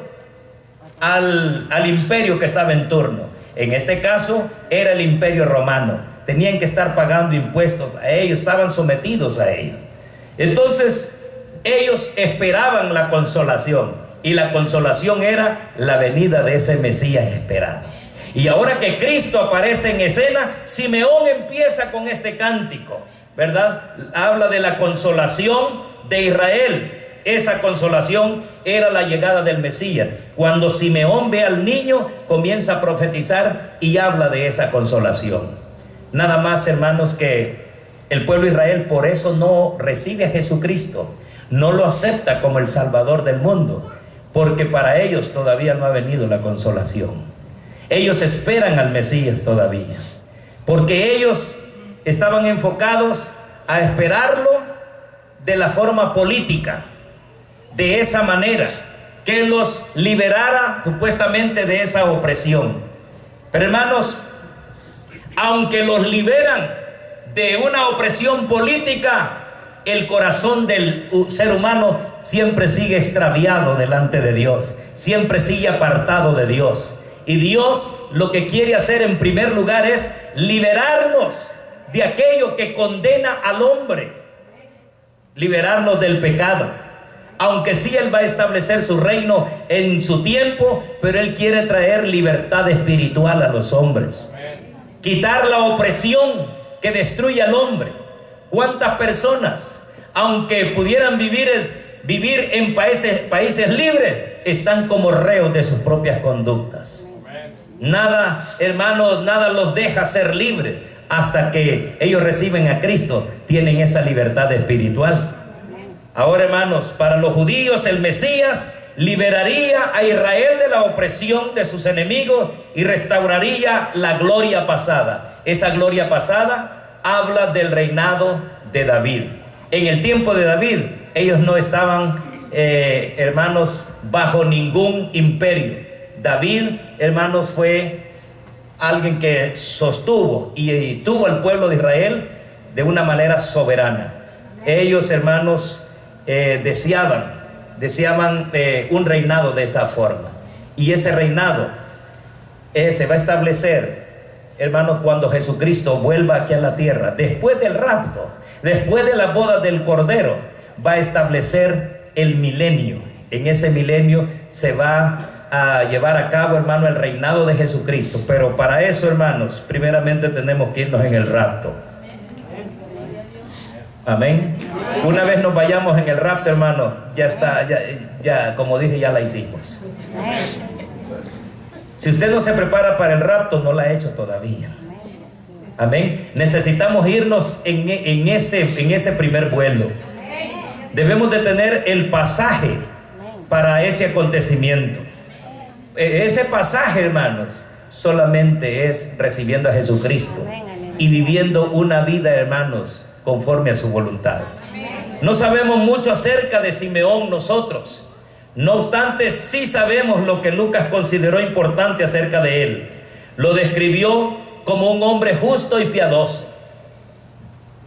al imperio que estaba en turno. En este caso era el imperio romano. Tenían que estar pagando impuestos a ellos, estaban sometidos a ellos. Entonces ellos esperaban la consolación, y la consolación era la venida de ese Mesías esperado. Y ahora que Cristo aparece en escena, Simeón empieza con este cántico, ¿verdad? Habla de la consolación de Israel. Esa consolación era la llegada del Mesías. Cuando Simeón ve al niño, comienza a profetizar y habla de esa consolación. Nada más, hermanos, que el pueblo de Israel por eso no recibe a Jesucristo, no lo acepta como el Salvador del mundo, porque para ellos todavía no ha venido la consolación. Ellos esperan al Mesías todavía, porque ellos estaban enfocados a esperarlo de la forma política, de esa manera, que los liberara supuestamente de esa opresión. Pero hermanos, aunque los liberan de una opresión política, el corazón del ser humano siempre sigue extraviado delante de Dios, siempre sigue apartado de Dios. Y Dios lo que quiere hacer en primer lugar es liberarnos de aquello que condena al hombre, liberarnos del pecado. Aunque sí Él va a establecer su reino en su tiempo, pero Él quiere traer libertad espiritual a los hombres. Quitar la opresión que destruye al hombre. ¿Cuántas personas, aunque pudieran vivir en países libres, están como reos de sus propias conductas? Nada, hermanos, nada los deja ser libres hasta que ellos reciben a Cristo, tienen esa libertad espiritual. Ahora, hermanos, para los judíos el Mesías liberaría a Israel de la opresión de sus enemigos y restauraría la gloria pasada. Esa gloria pasada habla del reinado de David. En el tiempo de David, ellos no estaban, hermanos, bajo ningún imperio. David, hermanos, fue alguien que sostuvo y tuvo al pueblo de Israel de una manera soberana. Ellos, hermanos, deseaban un reinado de esa forma. Y ese reinado se va a establecer, hermanos, cuando Jesucristo vuelva aquí a la tierra, después del rapto, después de la boda del Cordero, va a establecer el milenio. En ese milenio se va a llevar a cabo, hermano, el reinado de Jesucristo. Pero para eso, hermanos, primeramente tenemos que irnos en el rapto. Amén. Una vez nos vayamos en el rapto, hermano, ya está, ya como dije, ya la hicimos. Si usted no se prepara para el rapto, no la ha hecho todavía. Amén. Necesitamos irnos en ese primer vuelo. Debemos de tener el pasaje para ese acontecimiento. Ese pasaje, hermanos, solamente es recibiendo a Jesucristo y viviendo una vida, hermanos, conforme a su voluntad. No sabemos mucho acerca de Simeón nosotros. No obstante, sí sabemos lo que Lucas consideró importante acerca de él. Lo describió como un hombre justo y piadoso.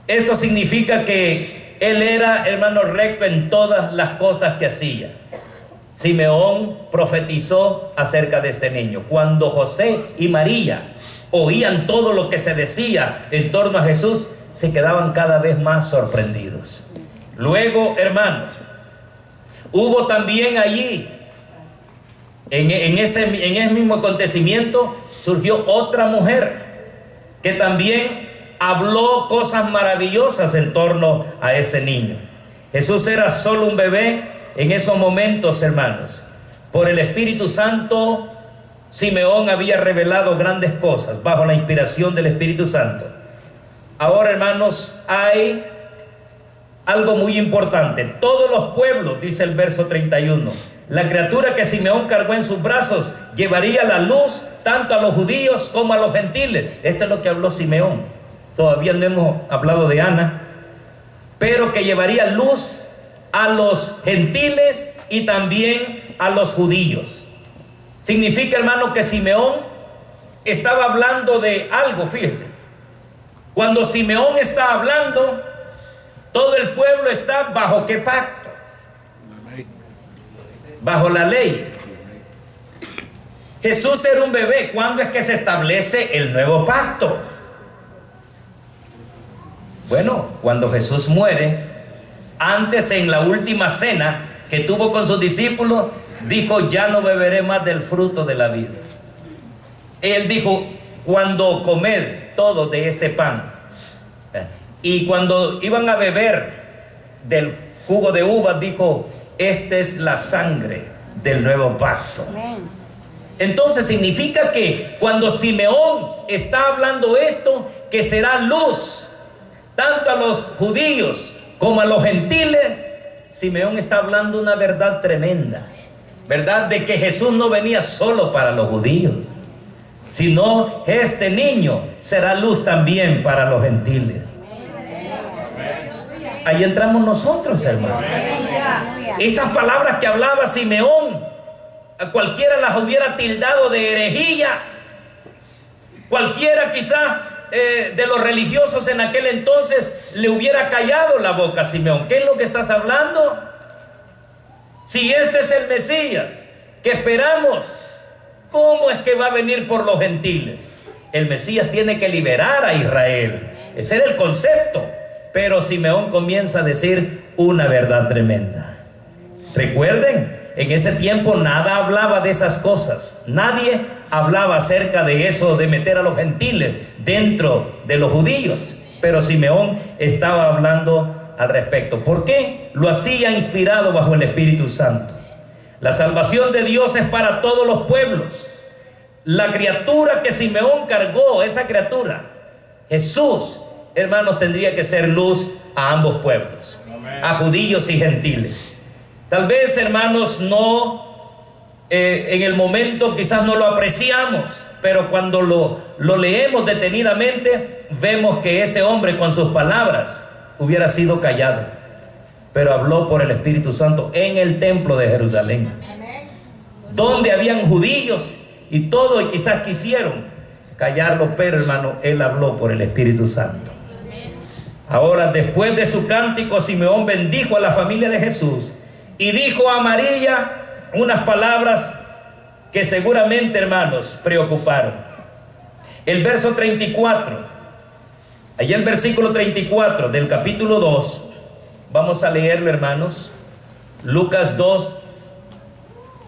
Esto significa que él era, hermano, recto en todas las cosas que hacía. Simeón profetizó acerca de este niño. Cuando José y María oían todo lo que se decía en torno a Jesús, se quedaban cada vez más sorprendidos. Luego, hermanos, hubo también allí, en ese mismo acontecimiento, surgió otra mujer que también habló cosas maravillosas en torno a este niño. Jesús era solo un bebé en esos momentos, hermanos. Por el Espíritu Santo, Simeón había revelado grandes cosas bajo la inspiración del Espíritu Santo. Ahora, hermanos, hay algo muy importante. Todos los pueblos, dice el verso 31, la criatura que Simeón cargó en sus brazos llevaría la luz tanto a los judíos como a los gentiles. Esto es lo que habló Simeón. Todavía no hemos hablado de Ana, pero que llevaría luz a los gentiles y también a los judíos. Significa, hermano, que Simeón estaba hablando de algo. Fíjense, cuando Simeón está hablando, todo el pueblo está bajo ¿qué pacto? Bajo la ley. Jesús era un bebé. ¿Cuándo es que se establece el nuevo pacto? Bueno, cuando Jesús muere. Antes, en la última cena que tuvo con sus discípulos, dijo: ya no beberé más del fruto de la vida. Él dijo: cuando comed todo de este pan. Y cuando iban a beber del jugo de uvas, dijo: esta es la sangre del nuevo pacto. Entonces significa que cuando Simeón está hablando esto, que será luz tanto a los judíos como a los gentiles, Simeón está hablando una verdad tremenda, verdad de que Jesús no venía solo para los judíos, sino este niño será luz también para los gentiles. Ahí entramos nosotros, hermano. Esas palabras que hablaba Simeón, a cualquiera las hubiera tildado de herejía. Cualquiera quizá de los religiosos en aquel entonces le hubiera callado la boca a Simeón. ¿Qué es lo que estás hablando? Si este es el Mesías que esperamos, ¿cómo es que va a venir por los gentiles? El Mesías tiene que liberar a Israel. Ese era el concepto. Pero Simeón comienza a decir una verdad tremenda. Recuerden, en ese tiempo nada hablaba de esas cosas. Nadie hablaba acerca de eso, de meter a los gentiles dentro de los judíos. Pero Simeón estaba hablando al respecto. ¿Por qué? Lo hacía inspirado bajo el Espíritu Santo. La salvación de Dios es para todos los pueblos. La criatura que Simeón cargó, esa criatura, Jesús, hermanos, tendría que ser luz a ambos pueblos, a judíos y gentiles. Tal vez, hermanos, en el momento quizás no lo apreciamos, pero cuando lo leemos detenidamente, vemos que ese hombre con sus palabras hubiera sido callado, pero habló por el Espíritu Santo en el templo de Jerusalén, donde habían judíos y todo, y quizás quisieron callarlo, pero hermano, él habló por el Espíritu Santo. Ahora, después de su cántico, Simeón bendijo a la familia de Jesús y dijo a María unas palabras que seguramente, hermanos, preocuparon. El verso 34, allí el versículo 34 del capítulo 2, vamos a leerlo, hermanos. Lucas 2,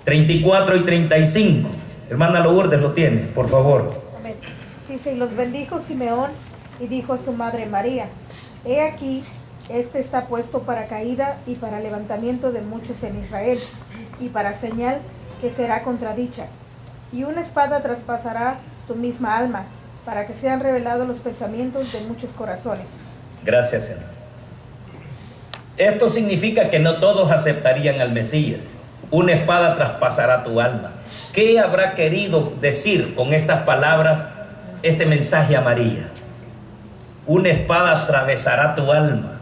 34 y 35. Hermana Lourdes lo tiene, por favor. Amén. Dice, y los bendijo Simeón y dijo a su madre María: he aquí, este está puesto para caída y para levantamiento de muchos en Israel, y para señal que será contradicha. Y una espada traspasará tu misma alma, para que sean revelados los pensamientos de muchos corazones. Gracias, Señor. Esto significa que no todos aceptarían al Mesías. Una espada traspasará tu alma. ¿Qué habrá querido decir con estas palabras este mensaje a María? Una espada atravesará tu alma.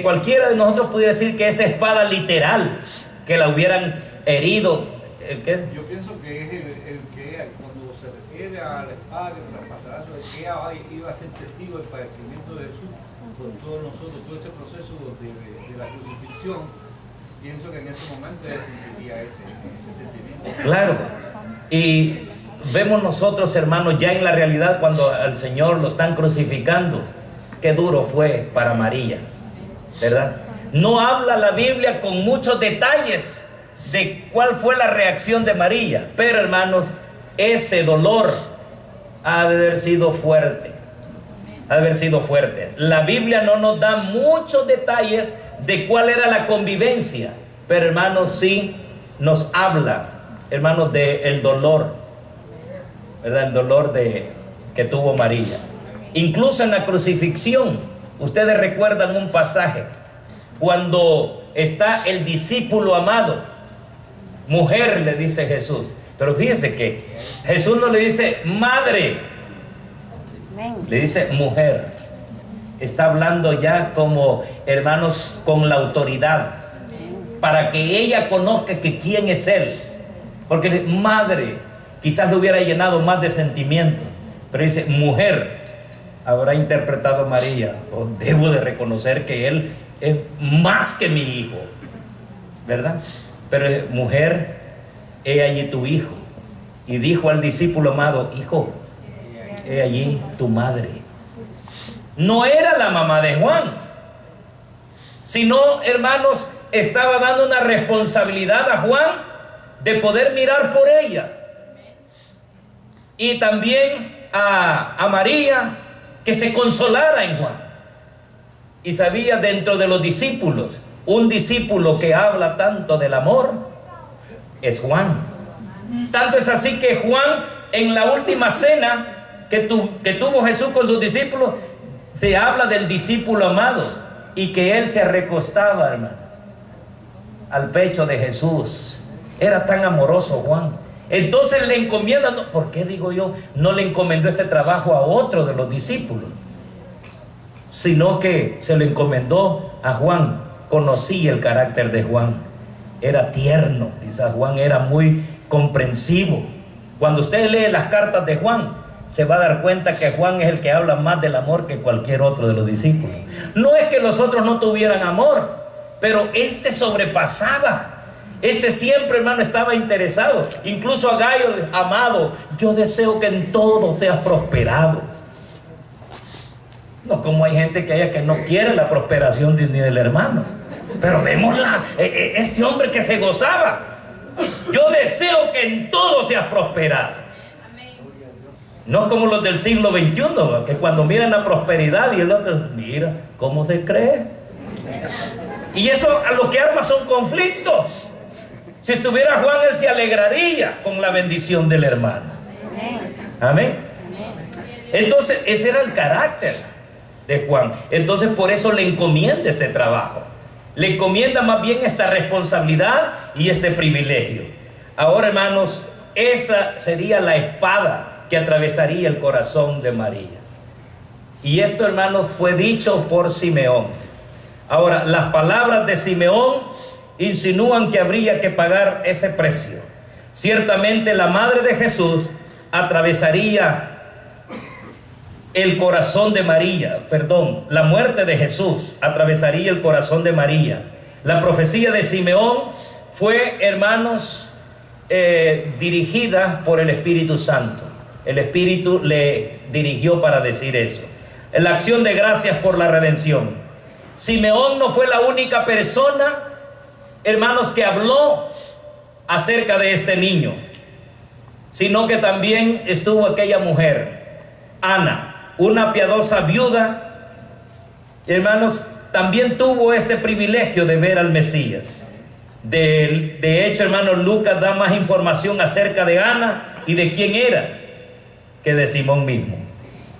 Cualquiera de nosotros pudiera decir que esa espada literal, que la hubieran herido. ¿Qué? Yo pienso que es el que cuando se refiere a la espada que traspasará, el que iba a ser testigo del padecimiento de Jesús por todos nosotros, todo ese proceso de la crucifixión. Pienso que en ese momento ella sentiría ese sentimiento. Claro. Y vemos nosotros, hermanos, ya en la realidad cuando al Señor lo están crucificando, qué duro fue para María, ¿verdad? No habla la Biblia con muchos detalles de cuál fue la reacción de María, pero hermanos, ese dolor ha de haber sido fuerte. Ha de haber sido fuerte. La Biblia no nos da muchos detalles de cuál era la convivencia, pero hermanos, sí nos habla, hermanos, del dolor, ¿verdad? El dolor que tuvo María. Incluso en la crucifixión, ustedes recuerdan un pasaje cuando está el discípulo amado. Mujer, le dice Jesús, pero fíjense que Jesús no le dice madre, le dice mujer. Está hablando ya como, hermanos, con la autoridad, para que ella conozca que quién es él. Porque madre quizás le hubiera llenado más de sentimiento, pero dice mujer. Habrá interpretado María: oh, debo de reconocer que él es más que mi hijo, ¿verdad? Pero mujer, he allí tu hijo. Y dijo al discípulo amado: hijo, he allí tu madre. No era la mamá de Juan, sino, hermanos, estaba dando una responsabilidad a Juan de poder mirar por ella. Y también a María, que se consolara en Juan. Y sabía, dentro de los discípulos, un discípulo que habla tanto del amor es Juan. Tanto es así que Juan, en la última cena que tuvo Jesús con sus discípulos, se habla del discípulo amado, y que él se recostaba, hermano, al pecho de Jesús. Era tan amoroso Juan. Entonces le encomienda, ¿por qué digo yo? No le encomendó este trabajo a otro de los discípulos, sino que se lo encomendó a Juan. Conocía el carácter de Juan. Era tierno, quizás Juan era muy comprensivo. Cuando usted lee las cartas de Juan, se va a dar cuenta que Juan es el que habla más del amor que cualquier otro de los discípulos. No es que los otros no tuvieran amor, pero este sobrepasaba. Este siempre, hermano, estaba interesado. Incluso a Gayo, amado, yo deseo que en todo seas prosperado. No como hay gente que no quiere la prosperación ni del hermano. Pero vemos este hombre que se gozaba. Yo deseo que en todo seas prosperado. No como los del siglo XXI, que cuando miran la prosperidad y el otro, mira cómo se cree. Y eso a lo que arma son conflictos. Si estuviera Juan, él se alegraría con la bendición del hermano. Amén. Entonces, ese era el carácter de Juan. Entonces, por eso le encomienda este trabajo. Le encomienda más bien esta responsabilidad y este privilegio. Ahora, hermanos, esa sería la espada que atravesaría el corazón de María. Y esto, hermanos, fue dicho por Simeón. Ahora, las palabras de Simeón insinúan que habría que pagar ese precio. Ciertamente la madre de Jesús atravesaría el corazón de María, la muerte de Jesús atravesaría el corazón de María. La profecía de Simeón fue, hermanos, dirigida por el Espíritu Santo. El Espíritu le dirigió para decir eso. La acción de gracias por la redención. Simeón no fue la única persona, hermanos, que habló acerca de este niño, sino que también estuvo aquella mujer, Ana, una piadosa viuda, hermanos, también tuvo este privilegio de ver al Mesías. De hecho, hermanos, Lucas da más información acerca de Ana y de quién era que de Simón mismo.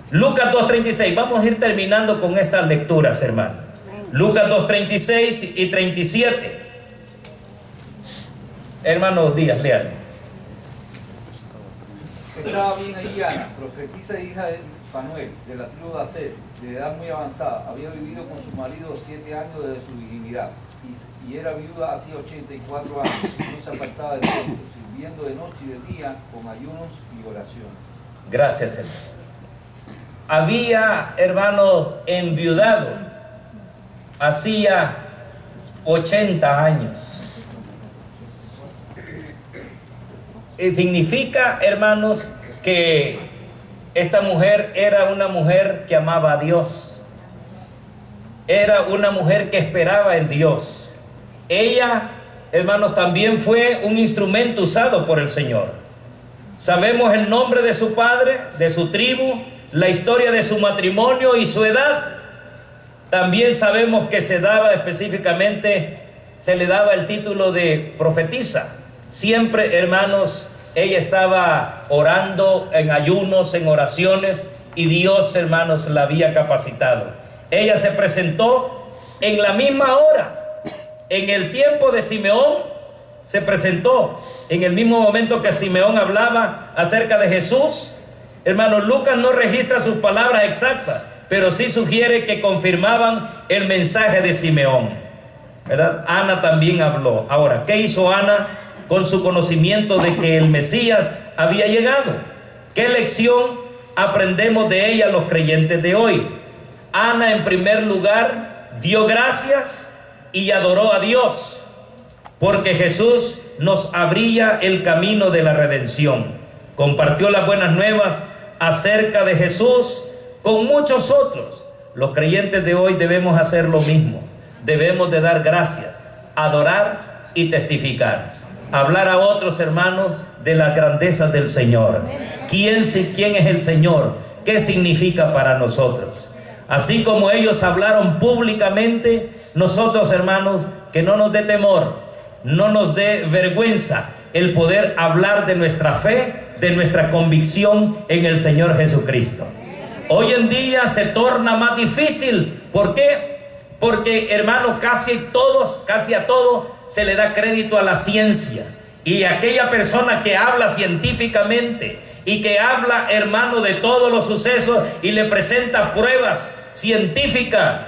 Lucas 2:36, vamos a ir terminando con estas lecturas, hermanos. Lucas 2:36 y 37. Hermanos Díaz, lean. Estaba bien ahí Ana, profetisa hija de Fanuel, de la tribu de Aser, de edad muy avanzada. Había vivido con su marido 7 años desde su virginidad y era viuda hacía 84 años. No se apartaba del templo, sirviendo de noche y de día con ayunos y oraciones. Gracias, hermano. Había, hermano, enviudado hacía 80 años. Significa, hermanos, que esta mujer era una mujer que amaba a Dios. Era una mujer que esperaba en Dios. Ella, hermanos, también fue un instrumento usado por el Señor. Sabemos el nombre de su padre, de su tribu, la historia de su matrimonio y su edad. También sabemos que se le daba el título de profetisa. Siempre, hermanos, ella estaba orando en ayunos, en oraciones, y Dios, hermanos, la había capacitado. Ella se presentó en la misma hora, en el tiempo de Simeón, se presentó en el mismo momento que Simeón hablaba acerca de Jesús. Hermanos, Lucas no registra sus palabras exactas, pero sí sugiere que confirmaban el mensaje de Simeón, ¿verdad? Ana también habló. Ahora, ¿qué hizo Ana con su conocimiento de que el Mesías había llegado? ¿Qué lección aprendemos de ella los creyentes de hoy? Ana, en primer lugar, dio gracias y adoró a Dios, porque Jesús nos abría el camino de la redención. Compartió las buenas nuevas acerca de Jesús con muchos otros. Los creyentes de hoy debemos hacer lo mismo. Debemos de dar gracias, adorar y testificar. Hablar a otros, hermanos, de las grandezas del Señor. ¿Quién es el Señor? ¿Qué significa para nosotros? Así como ellos hablaron públicamente, nosotros, hermanos, que no nos dé temor, no nos dé vergüenza el poder hablar de nuestra fe, de nuestra convicción en el Señor Jesucristo. Hoy en día se torna más difícil. ¿Por qué? Porque, hermano, casi a todo se le da crédito a la ciencia. Y aquella persona que habla científicamente y que habla, hermano, de todos los sucesos y le presenta pruebas científicas,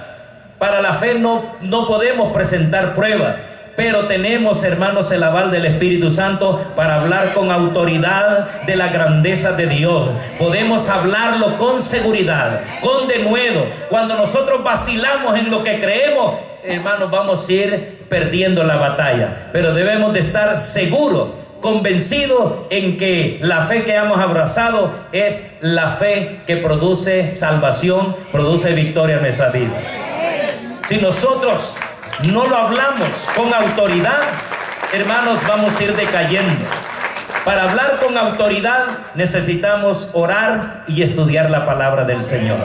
para la fe no podemos presentar pruebas. pero tenemos, hermanos, el aval del Espíritu Santo para hablar con autoridad de la grandeza de Dios. Podemos hablarlo con seguridad, con denuedo. Cuando nosotros vacilamos en lo que creemos, hermanos, vamos a ir perdiendo la batalla, pero debemos de estar seguros, convencidos en que la fe que hemos abrazado es la fe que produce salvación, produce victoria en nuestra vida. Si nosotros no lo hablamos con autoridad, hermanos, vamos a ir decayendo. Para hablar con autoridad necesitamos orar y estudiar la palabra del Señor.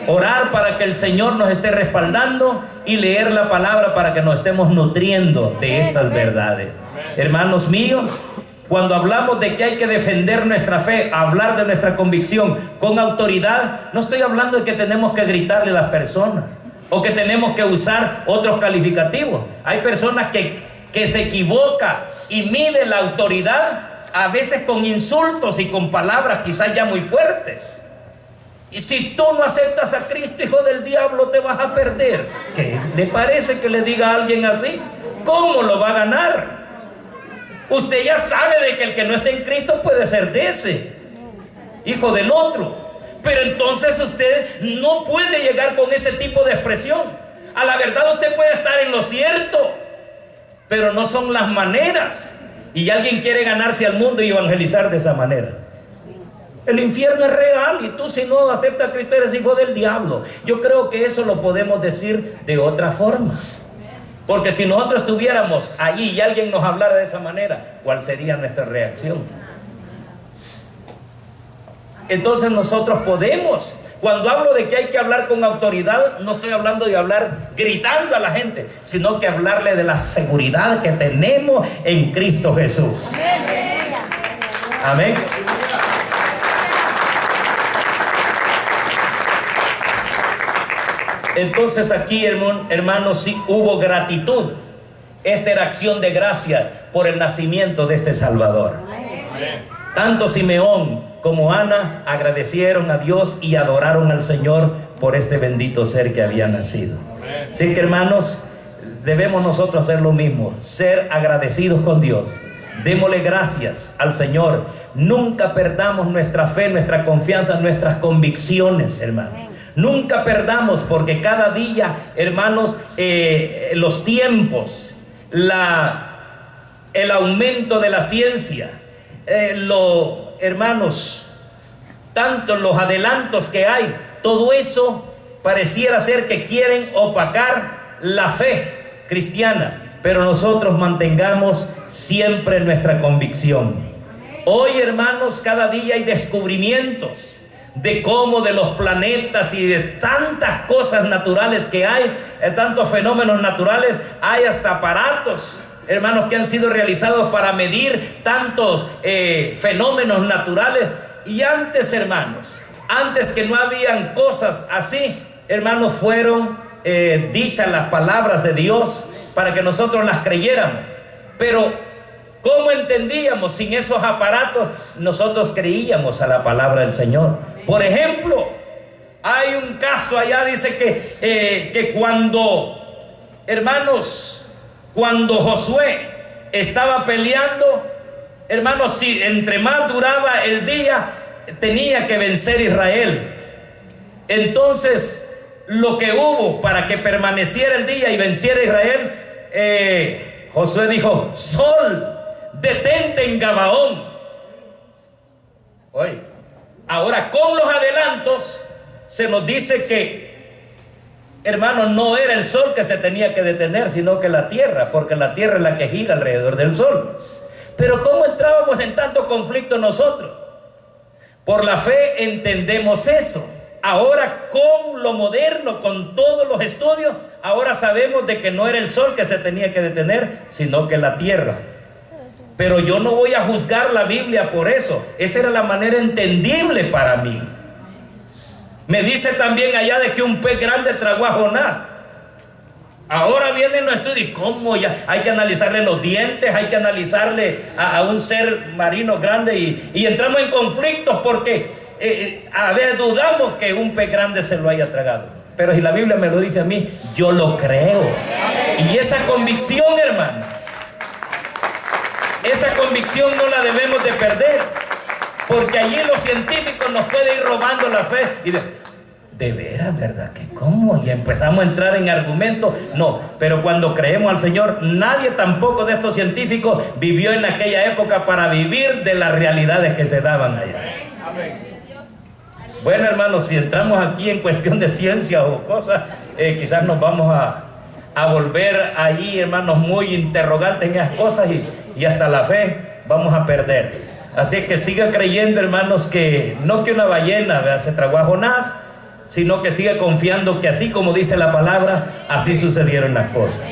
Orar para que el Señor nos esté respaldando y leer la palabra para que nos estemos nutriendo de estas verdades. Hermanos míos, cuando hablamos de que hay que defender nuestra fe, hablar de nuestra convicción con autoridad, no estoy hablando de que tenemos que gritarle a las personas o que tenemos que usar otros calificativos. Hay personas que se equivocan y miden la autoridad a veces con insultos y con palabras quizás ya muy fuertes. Y si tú no aceptas a Cristo, hijo del diablo, te vas a perder. ¿Qué le parece que le diga a alguien así? ¿Cómo lo va a ganar? Usted ya sabe de que el que no está en Cristo puede ser de ese, hijo del otro. Pero entonces usted no puede llegar con ese tipo de expresión. A la verdad usted puede estar en lo cierto, pero no son las maneras. Y alguien quiere ganarse al mundo y evangelizar de esa manera. El infierno es real y tú, si no aceptas a Cristo, eres hijo del diablo. Yo creo que eso lo podemos decir de otra forma. Porque si nosotros estuviéramos allí y alguien nos hablara de esa manera, ¿cuál sería nuestra reacción? Entonces nosotros podemos. Cuando hablo de que hay que hablar con autoridad, no estoy hablando de hablar gritando a la gente, sino que hablarle de la seguridad que tenemos en Cristo Jesús. Amén. Entonces aquí, hermanos, sí hubo gratitud. Esta era acción de gracia por el nacimiento de este Salvador. Tanto Simeón como Ana agradecieron a Dios y adoraron al Señor por este bendito ser que había nacido. Así que, hermanos, debemos nosotros hacer lo mismo, ser agradecidos con Dios. Démosle gracias al Señor. Nunca perdamos nuestra fe, nuestra confianza, nuestras convicciones, hermanos. Nunca perdamos, porque cada día, hermanos, los tiempos, el aumento de la ciencia, hermanos, tanto los adelantos que hay, todo eso pareciera ser que quieren opacar la fe cristiana, pero nosotros mantengamos siempre nuestra convicción. Hoy, hermanos, cada día hay descubrimientos de cómo de los planetas y de tantas cosas naturales que hay, tantos fenómenos naturales, hay hasta aparatos, hermanos, que han sido realizados para medir tantos fenómenos naturales. Y antes, hermanos, antes que no habían cosas así, hermanos, fueron dichas las palabras de Dios para que nosotros las creyéramos. Pero ¿cómo entendíamos? Sin esos aparatos nosotros creíamos a la palabra del Señor. Por ejemplo, hay un caso allá, dice que cuando, hermanos, cuando Josué estaba peleando, hermanos, si entre más duraba el día, tenía que vencer Israel. Entonces, lo que hubo para que permaneciera el día y venciera Israel, Josué dijo: sol, detente en Gabaón. Oye, ahora con los adelantos se nos dice que, hermanos, no era el sol que se tenía que detener, sino que la tierra, porque la tierra es la que gira alrededor del sol. Pero ¿cómo entrábamos en tanto conflicto nosotros? Por la fe entendemos eso. Ahora con lo moderno, con todos los estudios, ahora sabemos de que no era el sol que se tenía que detener, sino que la tierra. Pero yo no voy a juzgar la Biblia por eso. Esa era la manera entendible para mí. Me dice también allá de que un pez grande tragó a Jonás. Ahora viene nuestro estudio. ¿Y cómo? Ya hay que analizarle los dientes, hay que analizarle a un ser marino grande y entramos en conflictos porque a ver, dudamos que un pez grande se lo haya tragado. Pero si la Biblia me lo dice a mí, yo lo creo. Y esa convicción, hermano, esa convicción no la debemos de perder, porque allí los científicos nos pueden ir robando la fe y de veras, ¿verdad? ¿Que cómo? Y empezamos a entrar en argumentos. No, pero cuando creemos al Señor, nadie tampoco de estos científicos vivió en aquella época para vivir de las realidades que se daban allá. Bueno, hermanos, si entramos aquí en cuestión de ciencia o cosas, quizás nos vamos a volver ahí, hermanos, muy interrogantes en esas cosas y hasta la fe vamos a perder. Así que siga creyendo, hermanos, que no que una ballena, ¿verdad?, se tragó a Jonás, sino que siga confiando que así como dice la palabra, así sucedieron las cosas.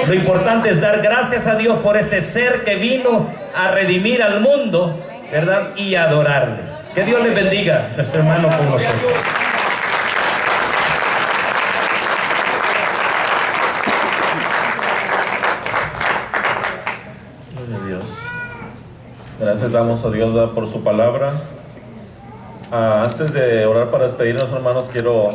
Lo importante es dar gracias a Dios por este ser que vino a redimir al mundo, ¿verdad?, y adorarle. Que Dios les bendiga, nuestro hermano, con nosotros. Gloria a Dios. Gracias damos a Dios, ¿verdad?, por su palabra. Antes de orar para despedirnos, hermanos, quiero